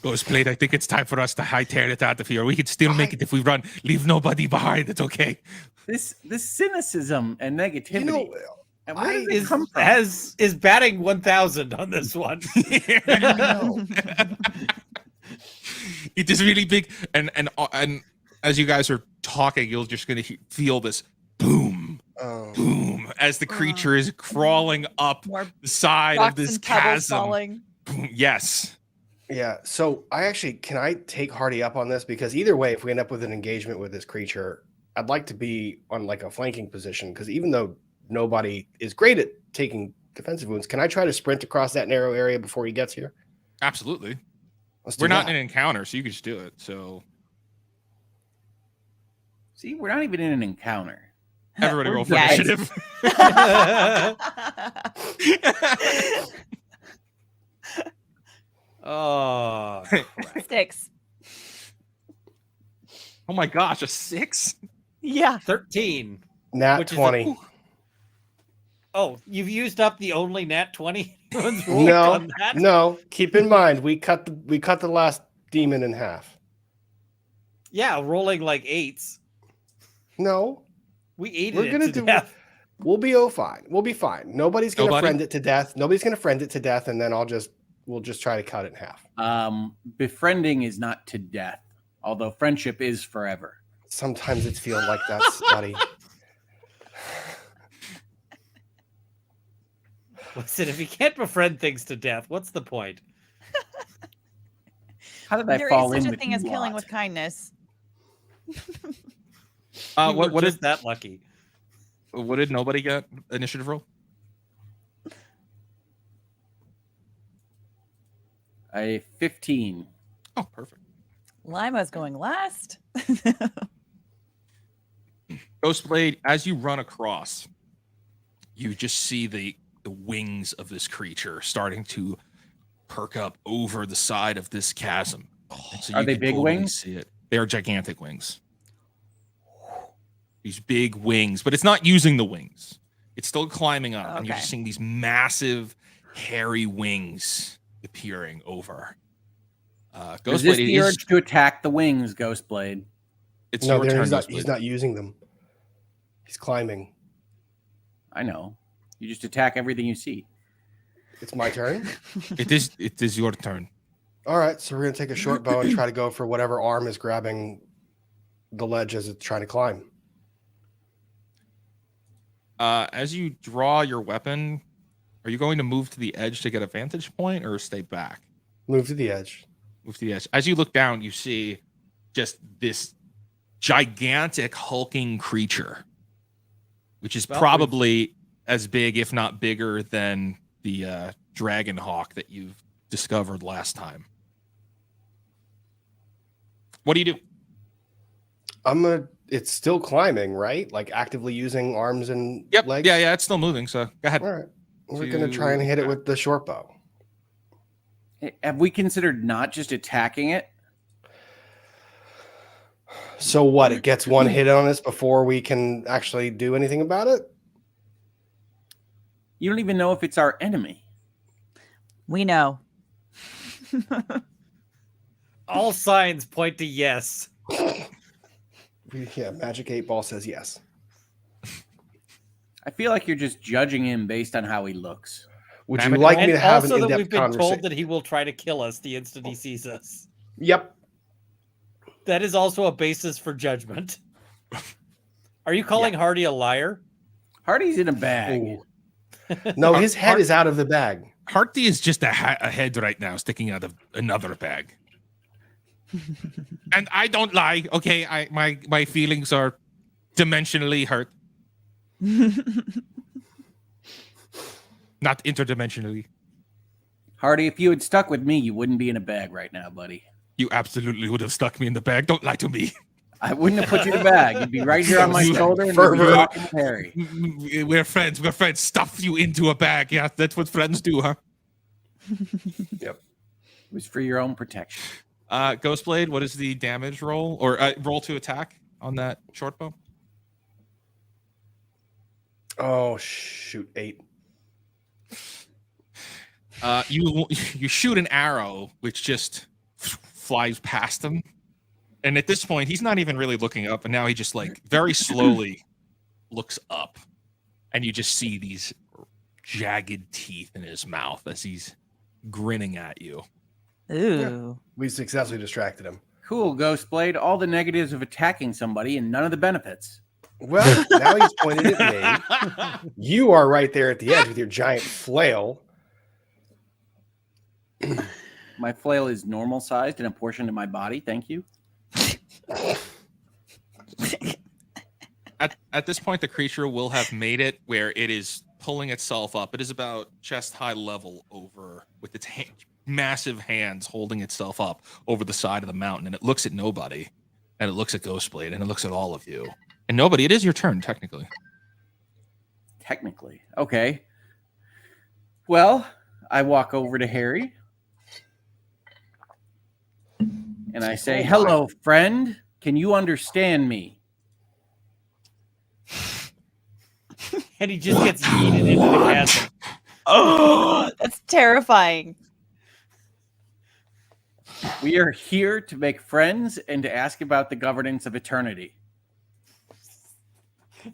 Ghostblade, I think it's time for us to hightail it out of here. We can still make it if we run. Leave nobody behind. It's okay. This cynicism and negativity. You know, and where does it Is come from? is batting 1,000 on this one. It is really big, and as you guys are talking, you're just going to feel this boom, boom, as the creature is crawling up More the side rocks of this and pebbles chasm. falling. Boom. Yes. yeah. So can I take Hardy up on this? Because either way, if we end up with an engagement with this creature, I'd like to be on like a flanking position. Because even though nobody is great at taking defensive wounds, can I try to sprint across that narrow area before he gets here? Absolutely. Let's do We're not that. in an encounter, so you can just do it. So See, we're not even in an encounter. Everybody roll for Yes. initiative. Oh, crap. Six. Oh my gosh, a 6? Yeah. 13. Nat Which is a- 20. Oh, you've used up the only nat 20? No, no. Keep in mind, we cut the last demon in half. Yeah, rolling like 8s. No, We ate We're it gonna to do- death. we'll be fine. We'll be fine. Nobody's gonna Nobody? friend it to death. Nobody's gonna friend it to death, and then we'll just try to cut it in half. Befriending is not to death, although friendship is forever. Sometimes it feels like that, buddy. Listen, if you can't befriend things to death, what's the point? How did I There fall is in such a with thing you as killing lot? with kindness. You What were is just that lucky? what did nobody get initiative roll? A 15. Oh, perfect. Lima's going last. Ghostblade, as you run across, you just see the wings of this creature starting to perk up over the side of this chasm. And so Are you they can big totally wings? See it. They are gigantic wings. These big wings, but it's not using the wings. It's still climbing up, and you're Okay. just seeing these massive, hairy wings appearing over. Resist Ghostblade, the urge to attack the wings, Ghostblade. it's No, your turn. he's Ghostblade. not using them. He's climbing. I know. You just attack everything you see. It's my turn. It is your turn. All right, so we're gonna take a short bow and try to go for whatever arm is grabbing the ledge as it's trying to climb. As you draw your weapon, are you going to move to the edge to get a vantage point or stay back? Move to the edge. Move to the edge. As you look down, you see just this gigantic hulking creature, which is Well, probably as big, if not bigger, than the dragon hawk that you've discovered last time. What do you do? It's still climbing, right? Like actively using arms and Yep. legs. Yeah, it's still moving. So go ahead. All right. We're gonna try and hit it with the short bow. Have we considered not just attacking it? So what? It gets one hit on us before we can actually do anything about it? You don't even know if it's our enemy. We know. All signs point to yes. Yeah, Magic 8 Ball says yes. I feel like you're just judging him based on how he looks. Would you Damn it. like me And to have also an that in-depth we've been told conversation? that he will try to kill us the instant he sees us. Yep. That is also a basis for judgment. Are you calling Hardy a liar? Hardy's in a bag. Ooh. No, his head is out of the bag. Hardy is just a head right now sticking out of another bag. And I don't lie, okay? My feelings are dimensionally hurt, not interdimensionally. Hardy, if you had stuck with me, you wouldn't be in a bag right now, buddy. You absolutely would have stuck me in the bag. Don't lie to me. I wouldn't have put you in a bag. You'd be right here on my shoulder and you'd be Fervor. talking to Harry. We're friends. We're friends. Stuff you into a bag. Yeah, that's what friends do, huh? It was for your own protection. Ghostblade, what is the damage roll or roll to attack on that short bow? Oh, shoot. 8. You shoot an arrow which just flies past him, and at this point he's not even really looking up, and now he just like very slowly looks up, and you just see these jagged teeth in his mouth as he's grinning at you. Ooh. We successfully distracted him. Cool, Ghostblade. All the negatives of attacking somebody and none of the benefits. Well, now he's pointed at me. You are right there at the edge with your giant flail. My flail is normal sized and apportioned to my body. Thank you. At this point, the creature will have made it where it is pulling itself up. It is about chest high level over with its massive hands holding itself up over the side of the mountain, and it looks at nobody, and it looks at Ghostblade, and it looks at all of you, And nobody, it is your turn, technically. Technically. Okay. Well, I walk over to Harry and I say, "Hello, friend. Can you understand me?" And he just gets yeeted into the chasm. Oh, that's terrifying. We are here to make friends and to ask about the governance of eternity.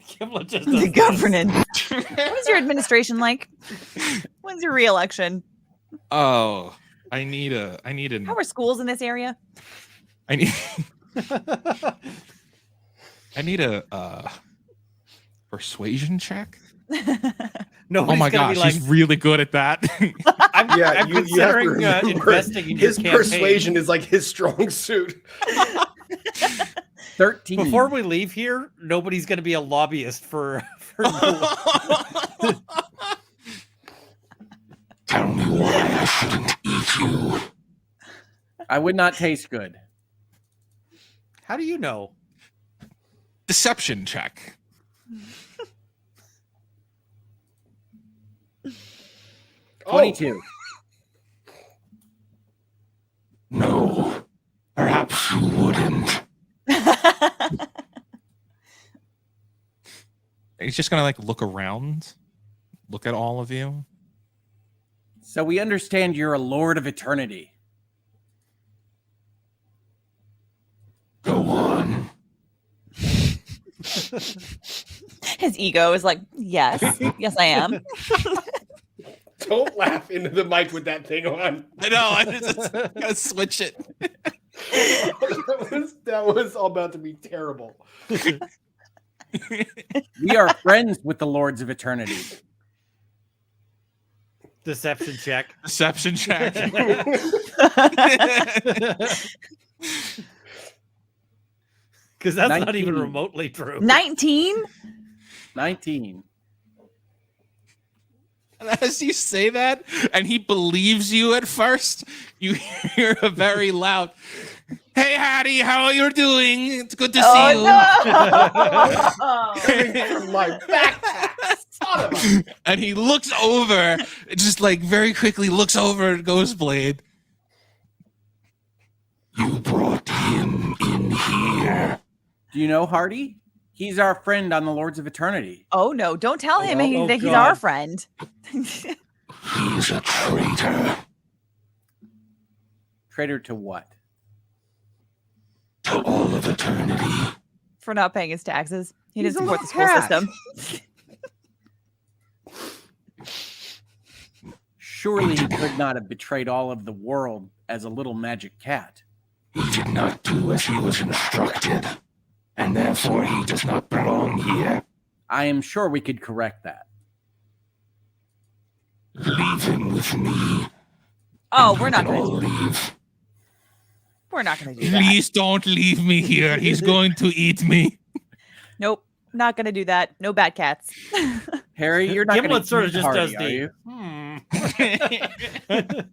Gimlet just The does this. governance. What is your administration like? When's your re-election? Oh, I need How are schools in this area? I need a persuasion check. Nobody's Oh my gonna gosh, be like, he's really good at that. I'm, Yeah, I'm you have to considering remember, investing in his your campaign. persuasion is like his strong suit. 13. Before we leave here, nobody's going to be a lobbyist for Tell me why I shouldn't eat you. I would not taste good. How do you know? Deception check. Oh, 22. No, perhaps you wouldn't. He's just gonna like look around, look at all of you. So we understand you're a lord of eternity. Go on. His ego is like, yes, yes, I am. Don't laugh into the mic with that thing on. I know. I just gotta switch it. that was all about to be terrible. We are friends with the lords of eternity. Deception check. Deception check. Because that's not 19. even remotely true. 19? 19. And as you say that, and he believes you at first, you hear a very loud, "Hey, Hattie, how are you doing? It's good to see you." From my backpack. Son of a... And he looks over, just like very quickly looks over at Ghostblade. You brought him in here. Do you know Hardy? He's our friend on the Lords of Eternity. Oh, no. Don't tell him Oh, that he's God. our friend. He's a traitor Traitor to what? to all of eternity. For not paying his taxes. He He's didn't a support the school little system. Surely he could not have betrayed all of the world as a little magic cat. He did not do as he was instructed, and therefore he does not belong here. I am sure we could correct that. Leave him with me. Oh, and we're you not can all going to. leave. We're not going to do that. Please don't leave me here. He's going to eat me. Nope. Not going to do that. No bad cats. Harry, you're not going Gimlet to sort of just Hardy, does are the. you?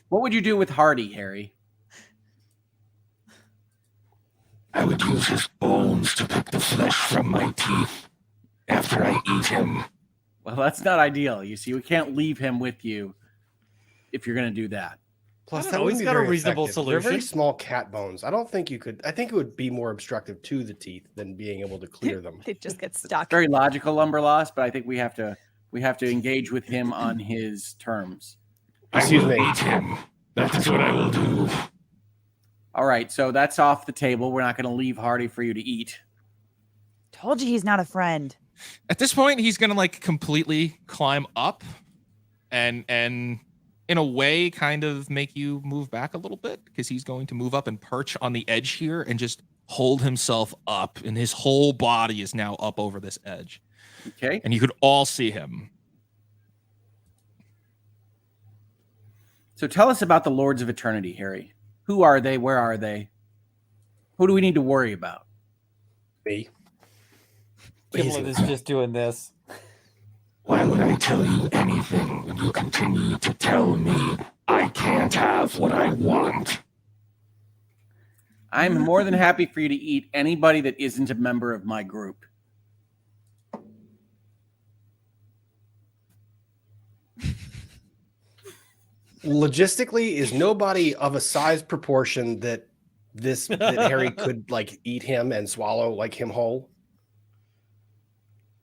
What would you do with Hardy, Harry? I would use his bones to pick the flesh from my teeth after I eat him. Well, that's not ideal. You see, we can't leave him with you if you're going to do that. Plus, I don't that know, wouldn't he's be got a very reasonable effective. They're very solution. small cat bones. I don't think you could. I think it would be more obstructive to the teeth than being able to clear them. It just gets stuck. Very logical, Lumberlost, but I think we have to engage with him on his terms. Excuse I will me. eat him. That is what I will do. All right, so that's off the table. We're not going to leave Hardy for you to eat. Told you he's not a friend. At this point, he's gonna like completely climb up and in a way kind of make you move back a little bit, because he's going to move up and perch on the edge here and just hold himself up, and his whole body is now up over this edge. Okay. And you could all see him. So tell us about the Lords of Eternity, Harry. Who are they? Where are they? Who do we need to worry about? Me. Gimlet is just doing this. Why would I tell you anything when you continue to tell me I can't have what I want? I'm more than happy for you to eat anybody that isn't a member of my group. Logistically, is nobody of a size proportion that Harry could like eat him and swallow like him whole?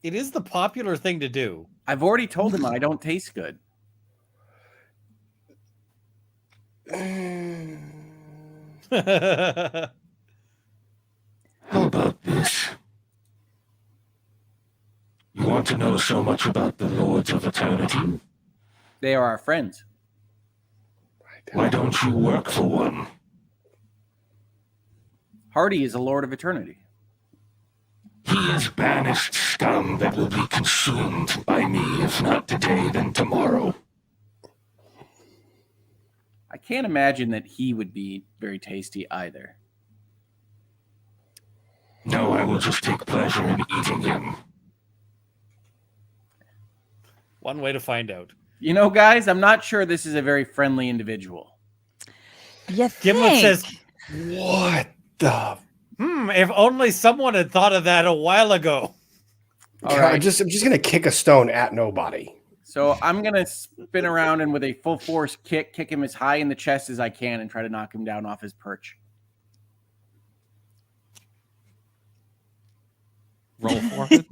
It is the popular thing to do. I've already told him I don't taste good. How about this? You want to know so much about the Lords of Eternity? They are our friends. Why don't you work for one? Hardy is a Lord of Eternity. He is banished scum that will be consumed by me, if not today, then tomorrow. I can't imagine that he would be very tasty either. No, I will just take pleasure in eating him. One way to find out. You know, guys, I'm not sure this is a very friendly individual. You Gimlet think? says, What the? if only someone had thought of that a while ago. All God, right. I'm just gonna kick a stone at nobody. So I'm going to spin around and with a full force kick him as high in the chest as I can and try to knock him down off his perch. Roll for it.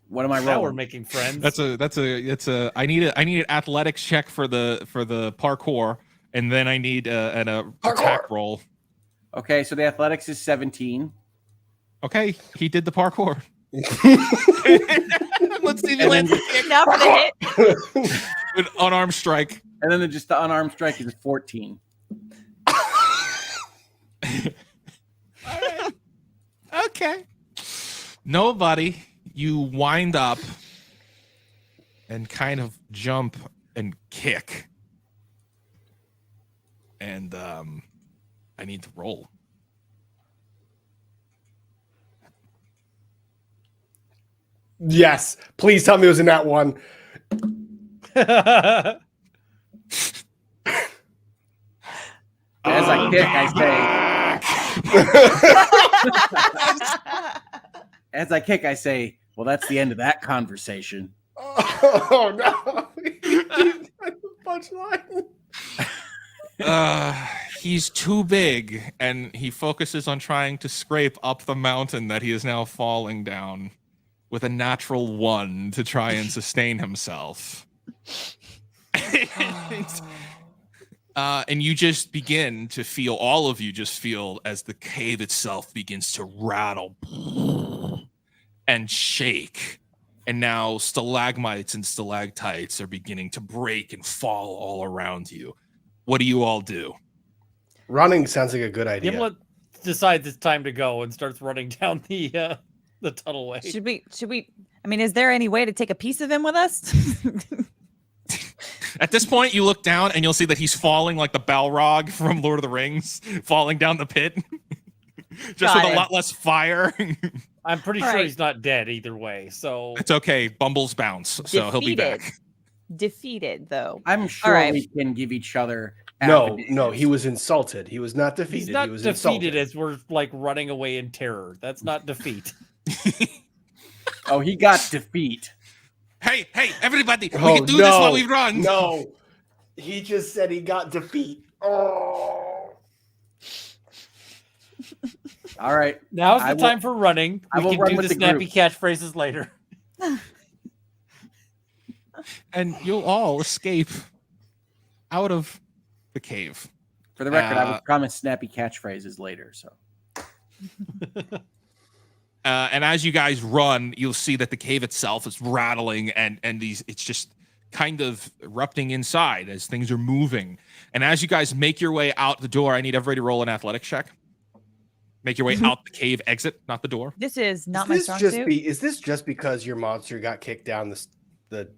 What am I Now we're rolling? making friends. That's a I need an athletics check for the parkour, and then I need an attack roll. Okay, so the athletics is 17. Okay, he did the parkour. Let's see if he And lands then- the kick. Now for the hit. An unarmed strike. And then just the unarmed strike is 14. Okay. Nobody. You wind up and kind of jump and kick. And I need to roll. Yes, please tell me it was in that one. As I kick, I say, as I kick, I say, well, that's the end of that conversation. Oh no! Punchline. He's too big, and he focuses on trying to scrape up the mountain that he is now falling down with a natural 1 to try and sustain himself. And you just begin to feel, all of you just feel as the cave itself begins to rattle and shake. And now stalagmites and stalactites are beginning to break and fall all around you. What do you all do? Running sounds like a good idea. Gimlet decides it's time to go and starts running down the tunnelway. Should we? I mean, is there any way to take a piece of him with us? At this point, you look down and you'll see that he's falling like the Balrog from Lord of the Rings, falling down the pit. Just Got with it. a lot less fire. I'm pretty All sure right. he's not dead either way. So It's okay. Bumbles bounce, so he'll be Defeated. back. Defeated, though. I'm sure right. we can give each other. No, affidavits. he was insulted. He was not defeated. he's not he was defeated insulted. as we're like running away in terror. That's not defeat. Oh, he got defeat. Hey, everybody, we Oh, can do this while we run. No, he just said he got defeat. Oh, All right. Now's the I will- time for running. I We will can run do with the the snappy group. catchphrases later. And you'll all escape out of the cave. For the record, I Uh, would promise snappy catchphrases later. So And as you guys run, you'll see that the cave itself is rattling and it's just kind of erupting inside as things are moving. And as you guys make your way out the door, I need everybody to roll an athletics check. Make your way out the cave exit, not the door. This is not is my this strong just suit. is this just because your monster got kicked down the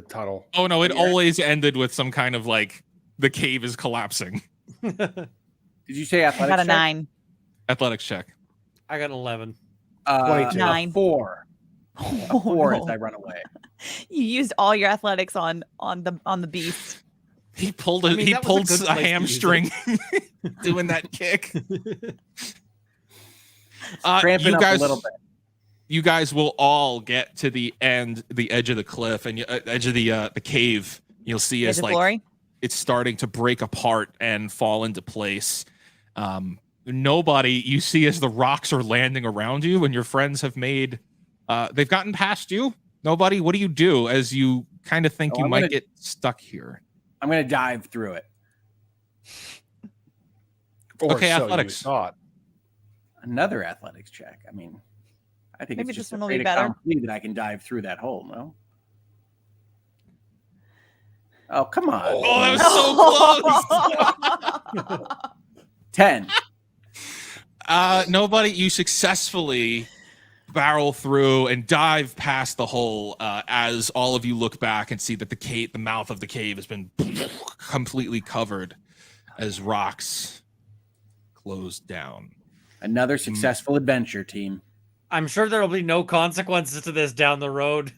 tunnel? Oh no, it Yeah. always ended with some kind of like the cave is collapsing. did you say I athletics? got a check? 9. Athletics check. I got an 11. 22. 9. 4. A 4 as I run away. You used all your athletics on the beast. He pulled I mean, he that was a pulled good a place to use it. hamstring. doing that kick. Cramping You up guys, a little bit. you guys will all get to the edge of the cliff, and edge of the cave. You'll see Edge as of like glory. it's starting to break apart and fall into place. Nobody you see as the rocks are landing around you, and your friends have made. They've gotten past you. Nobody. What do you do as you kind of think you might get stuck here? I'm going to dive through it. Or Okay, so athletics. you thought. Another athletics check. I mean, I think Maybe it's this just a one will be fait better. accompli that I can dive through that hole. No. Oh, come on. Oh, that was so close. 10. Nobody. You successfully barrel through and dive past the hole as all of you look back and see that the mouth of the cave has been completely covered as rocks close down. Another successful adventure, team. I'm sure there will be no consequences to this down the road.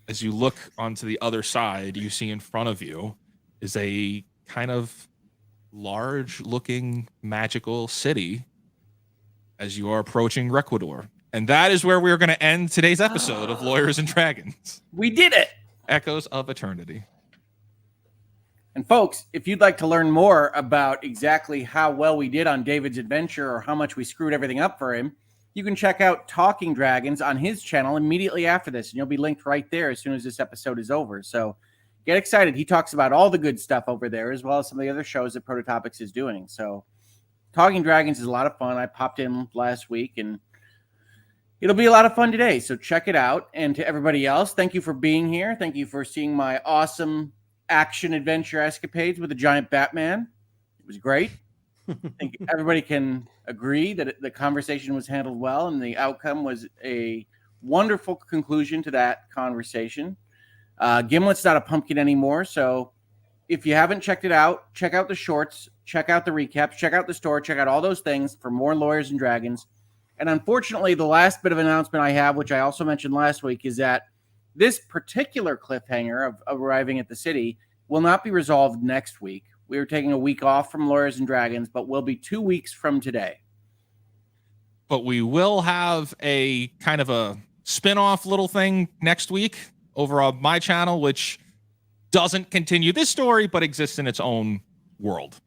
As you look onto the other side, you see in front of you is a kind of large-looking magical city as you are approaching Requidor. And that is where we're going to end today's episode of Lawyers and Dragons. We did it. Echoes of Eternity. And folks, if you'd like to learn more about exactly how well we did on David's adventure or how much we screwed everything up for him, you can check out Talking Dragons on his channel immediately after this, and you'll be linked right there as soon as this episode is over. So get excited. He talks about all the good stuff over there, as well as some of the other shows that Prototopics is doing. So Talking Dragons is a lot of fun. I popped in last week, and it'll be a lot of fun today. So check it out. And to everybody else, thank you for being here. Thank you for seeing my awesome action adventure escapades with a giant Batman. It was great. I think everybody can agree that the conversation was handled well, and the outcome was a wonderful conclusion to that conversation. Gimlet's not a pumpkin anymore, so if you haven't checked it out, check out the shorts, check out the recaps, check out the store, check out all those things for more Lawyers and Dragons. And unfortunately, the last bit of announcement I have, which I also mentioned last week, is that this particular cliffhanger of arriving at the city will not be resolved next week. We are taking a week off from Lawyers and Dragons, but will be 2 weeks from today. But we will have a kind of a spin-off little thing next week over on my channel, which doesn't continue this story, but exists in its own world.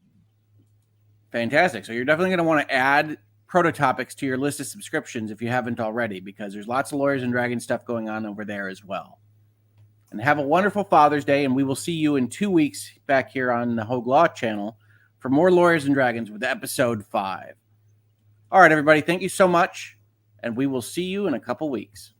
Fantastic. So you're definitely going to want to add Prototopics to your list of subscriptions if you haven't already, because there's lots of Lawyers and Dragons stuff going on over there as well. And have a wonderful Father's Day, and we will see you in 2 weeks back here on the Hoeg Law channel for more Lawyers and Dragons with episode 5. All right, everybody, thank you so much, and we will see you in a couple weeks.